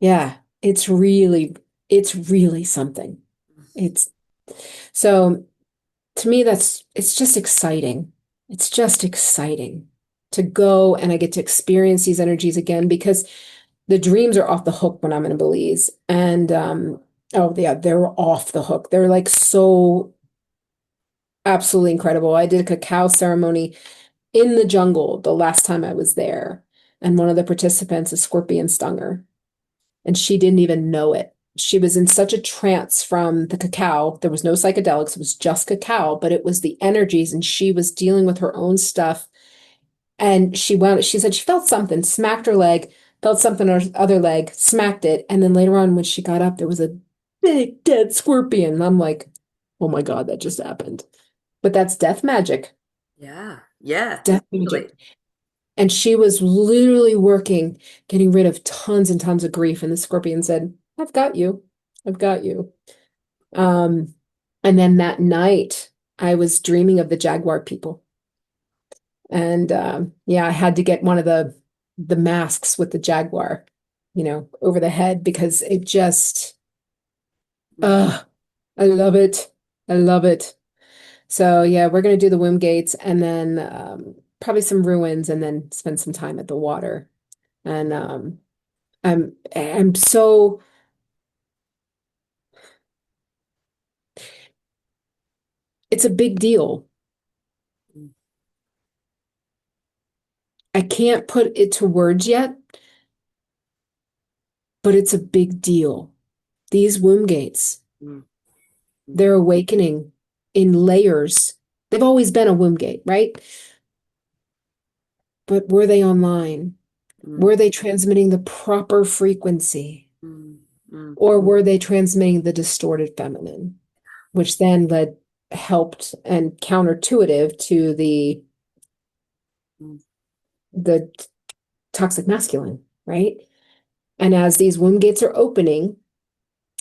yeah, it's really something. It's so to me, it's just exciting. It's just exciting to go and I get to experience these energies again because the dreams are off the hook when I'm in Belize. And oh yeah, they're off the hook. They're like so absolutely incredible. I did a cacao ceremony in the jungle the last time I was there. And one of the participants, a scorpion stung her, and she didn't even know it. She was in such a trance from the cacao. There was no psychedelics, it was just cacao, but it was the energies, and she was dealing with her own stuff. And she said she felt something, smacked her leg, felt something on her other leg, smacked it. And then later on, when she got up, there was a big dead scorpion. And I'm like, oh my God, that just happened. But that's death magic. yeah, yeah, Death totally. magic. And she was literally working, getting rid of tons and tons of grief. And the scorpion said, I've got you. I've got you. Um, and then that night, I was dreaming of the jaguar people. And yeah, I had to get one of the masks with the jaguar, over the head because it just, Mm, uh, I love it. I love it. So yeah, we're gonna do the womb gates and then probably some ruins and then spend some time at the water. And I'm so it's a big deal. mm, I can't put it to words yet, but it's a big deal. These womb gates, mm, mm, they're awakening in layers. They've always been a womb gate, right? But were they online? mm, Were they transmitting the proper frequency? mm, mm, Or were they transmitting the distorted feminine, which then helped and counterintuitive to mm, the toxic masculine, right? And as these womb gates are opening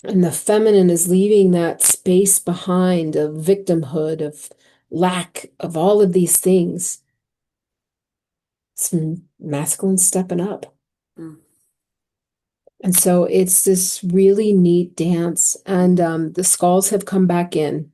and the feminine is leaving that space behind of victimhood, of lack, of all of these things, some masculine stepping up. mm, And so it's this really neat dance. And the skulls have come back in.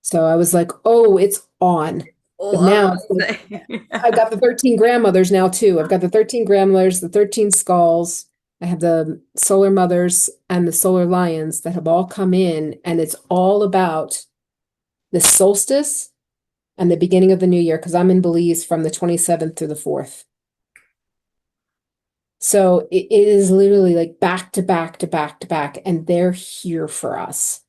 So I was like, oh, it's on. But all now other it's like, thing. I've got the 13 grandmothers now too. I've got the 13 grandmothers, the 13 skulls. I have the solar mothers and the solar lions that have all come in, and it's all about the solstice and the beginning of the new year because I'm in Belize from the 27th through the 4th. So it is literally like back to back to back to back, and they're here for us.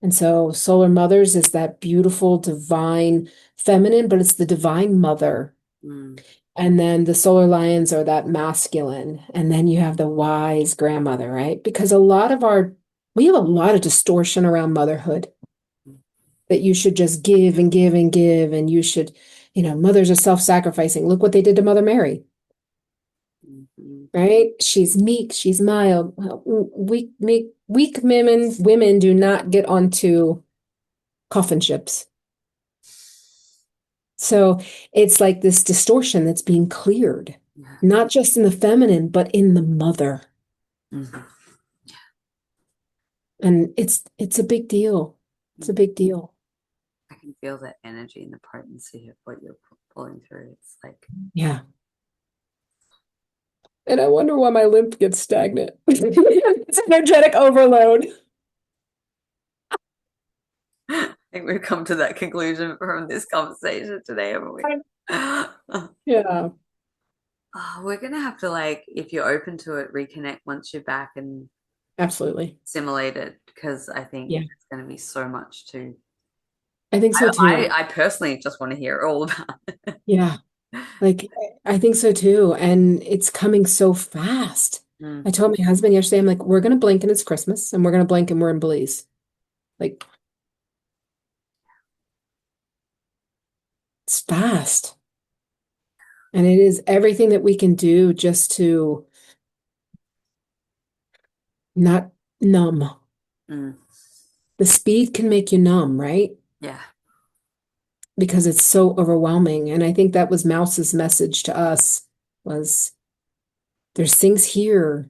And so solar mothers is that beautiful divine feminine, but it's the divine mother. Mm, And then the solar lions are that masculine. And then you have the wise grandmother, right? Because we have a lot of distortion around motherhood mm, that you should just give and give and give. And you should, mothers are self-sacrificing. Look what they did to Mother Mary, mm, mm, right? She's meek, she's mild. Well, weak women do not get onto coffin ships. So it's like this distortion that's being cleared, yeah, not just in the feminine, but in the mother. mhm, And it's a big deal. It's a mm. big deal. I can feel that energy and the potency of what you're pulling through. It's like Yeah. And I wonder why my lymph gets stagnant. It's energetic overload. I think we've come to that conclusion from this conversation today, haven't we? Yeah, Oh, we're gonna have to like, if you're open to it, reconnect once you're back and absolutely. assimilate it because I think Yeah, it's gonna be so much to. I think so I too. I, I personally just want to hear all about it. Yeah. Like I think so too. And it's coming so fast. Mm, I told my husband yesterday, I'm like, we're gonna blink and it's Christmas, and we're gonna blink and we're in Belize. Like, it's fast. And it is everything that we can do just to not numb. mm, The speed can make you numb, right? yeah, Because it's so overwhelming. And I think that was Mouse's message to us was there's things here,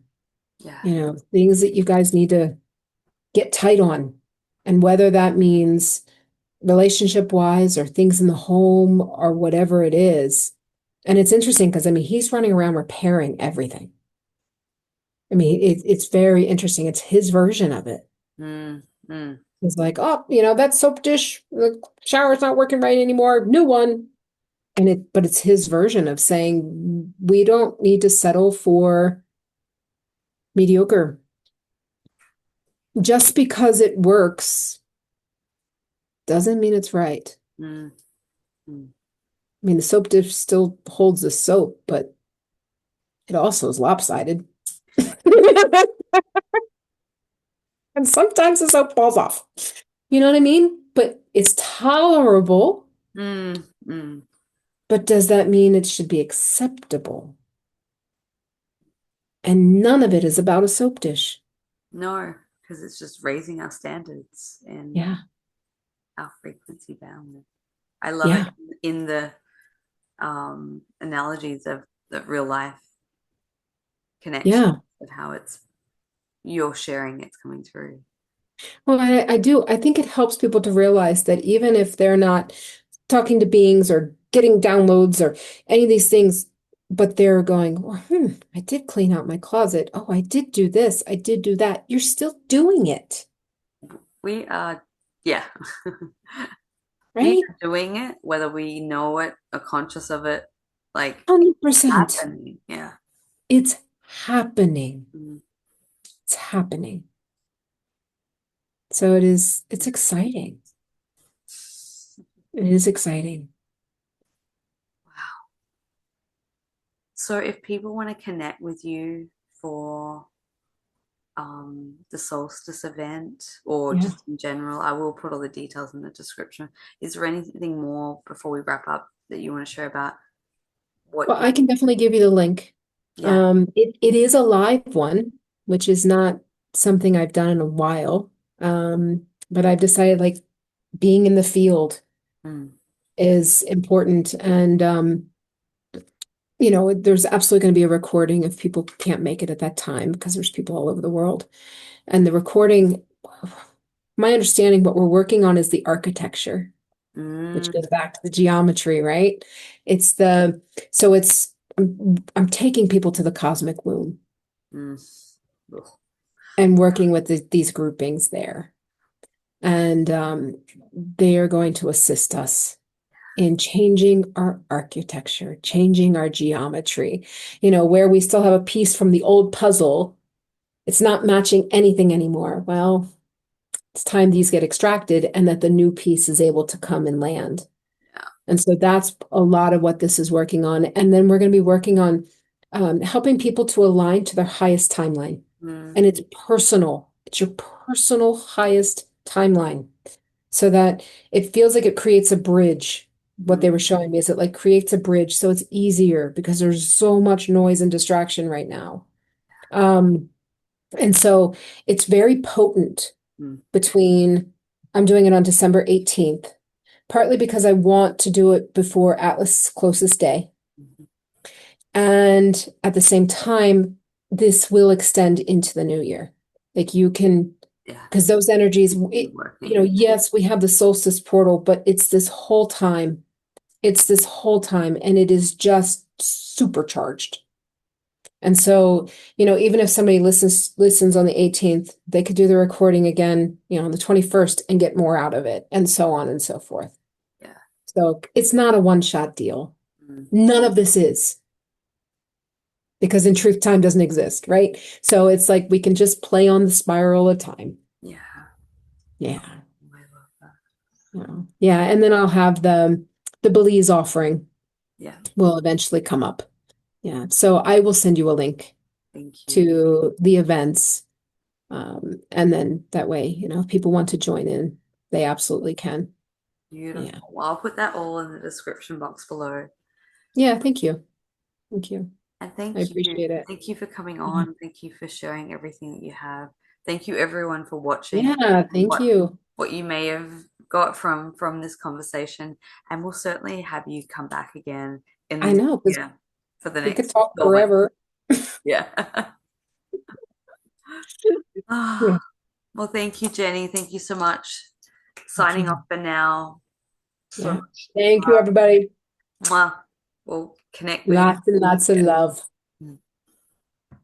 yeah. things that you guys need to get tight on. And whether that means relationship wise or things in the home or whatever it is. And it's interesting because I mean, he's running around repairing everything. I mean, it's very interesting. It's his version of it. Mm, mm, It's like, oh, that soap dish, the shower's not working right anymore. New one. But it's his version of saying we don't need to settle for mediocre. Just because it works doesn't mean it's right. mm, mm. I mean, the soap dish still holds the soap, but it also is lopsided. And sometimes the soap falls off. You know what I mean? But it's tolerable. Mm, mm. But does that mean it should be acceptable? And none of it is about a soap dish. No, because it's just raising our standards and Yeah. our frequency bound. I love it Yeah. in the analogies of the real life connection Yeah. of how it's you're sharing it's coming through. Well, I do. I think it helps people to realize that even if they're not talking to beings or getting downloads or any of these things, but they're going, well, I did clean out my closet. Oh, I did do this. I did do that. You're still doing it, We are, yeah, we right? are doing it, whether we know it or conscious of it, like it's 100%. happening. Yeah. It's happening. Mm. It's happening. So it's exciting. It is exciting. Wow. So if people want to connect with you for the solstice event or Yeah. just in general, I will put all the details in the description. Is there anything more before we wrap up that you want to share about what Well, you, I can definitely give you the link. yeah. It is a live one, which is not something I've done in a while. But I've decided like being in the field Mm, is important. And there's absolutely going to be a recording if people can't make it at that time because there's people all over the world. And the recording, my understanding, what we're working on is the architecture, which mm, goes back to the geometry, right? It's the so it's I'm taking people to the cosmic womb mm. Ugh. and working with these groupings there. And they are going to assist us in changing our architecture, changing our geometry, where we still have a piece from the old puzzle. It's not matching anything anymore. Well, it's time these get extracted and that the new piece is able to come and land. Yeah. And so that's a lot of what this is working on. And then we're going to be working on helping people to align to their highest timeline. Mm, And it's personal. It's your personal highest timeline so that it feels like it creates a bridge. What mm, they were showing me is it like creates a bridge so it's easier because there's so much noise and distraction right now. Um, and so it's very potent mm, between, I'm doing it on December 18th, partly because I want to do it before Atlas' closest day. mhm. And at the same time, this will extend into the new year. Like you can, Yeah. because those energies, Be working. yes, we have the solstice portal, but it's this whole time. It's this whole time, and it is just supercharged. And so, even if somebody listens on the 18th, they could do the recording again, on the 21st and get more out of it, and so on and so forth. Yeah. So it's not a one-shot deal. Mm, None of this is, because in truth, time doesn't exist, right? So it's like we can just play on the spiral of time. yeah. Yeah. I love that. Yeah. Yeah. And then I'll have the Belize offering. Yeah. will eventually come up. Yeah. So I will send you a link Thank you. to the events. And then that way, if people want to join in, they absolutely can. Yeah. Beautiful. Well, I'll put that all in the description box below. Yeah. Thank you. Thank you. And I thank you. appreciate it. Thank you for coming Yeah. on. Thank you for sharing everything that you have. Thank you everyone for watching Yeah. and Thank you. what you may have got from this conversation. And we'll certainly have you come back again in the I new know, because year for the we could next talk installment. forever. Yeah. Yeah. Ah, well, thank you, Jenny. Thank you so much. Thank Signing off you. for now. So Yeah. much Thank you, everybody. love. We'll connect with you Lots and in the new lots of year. love.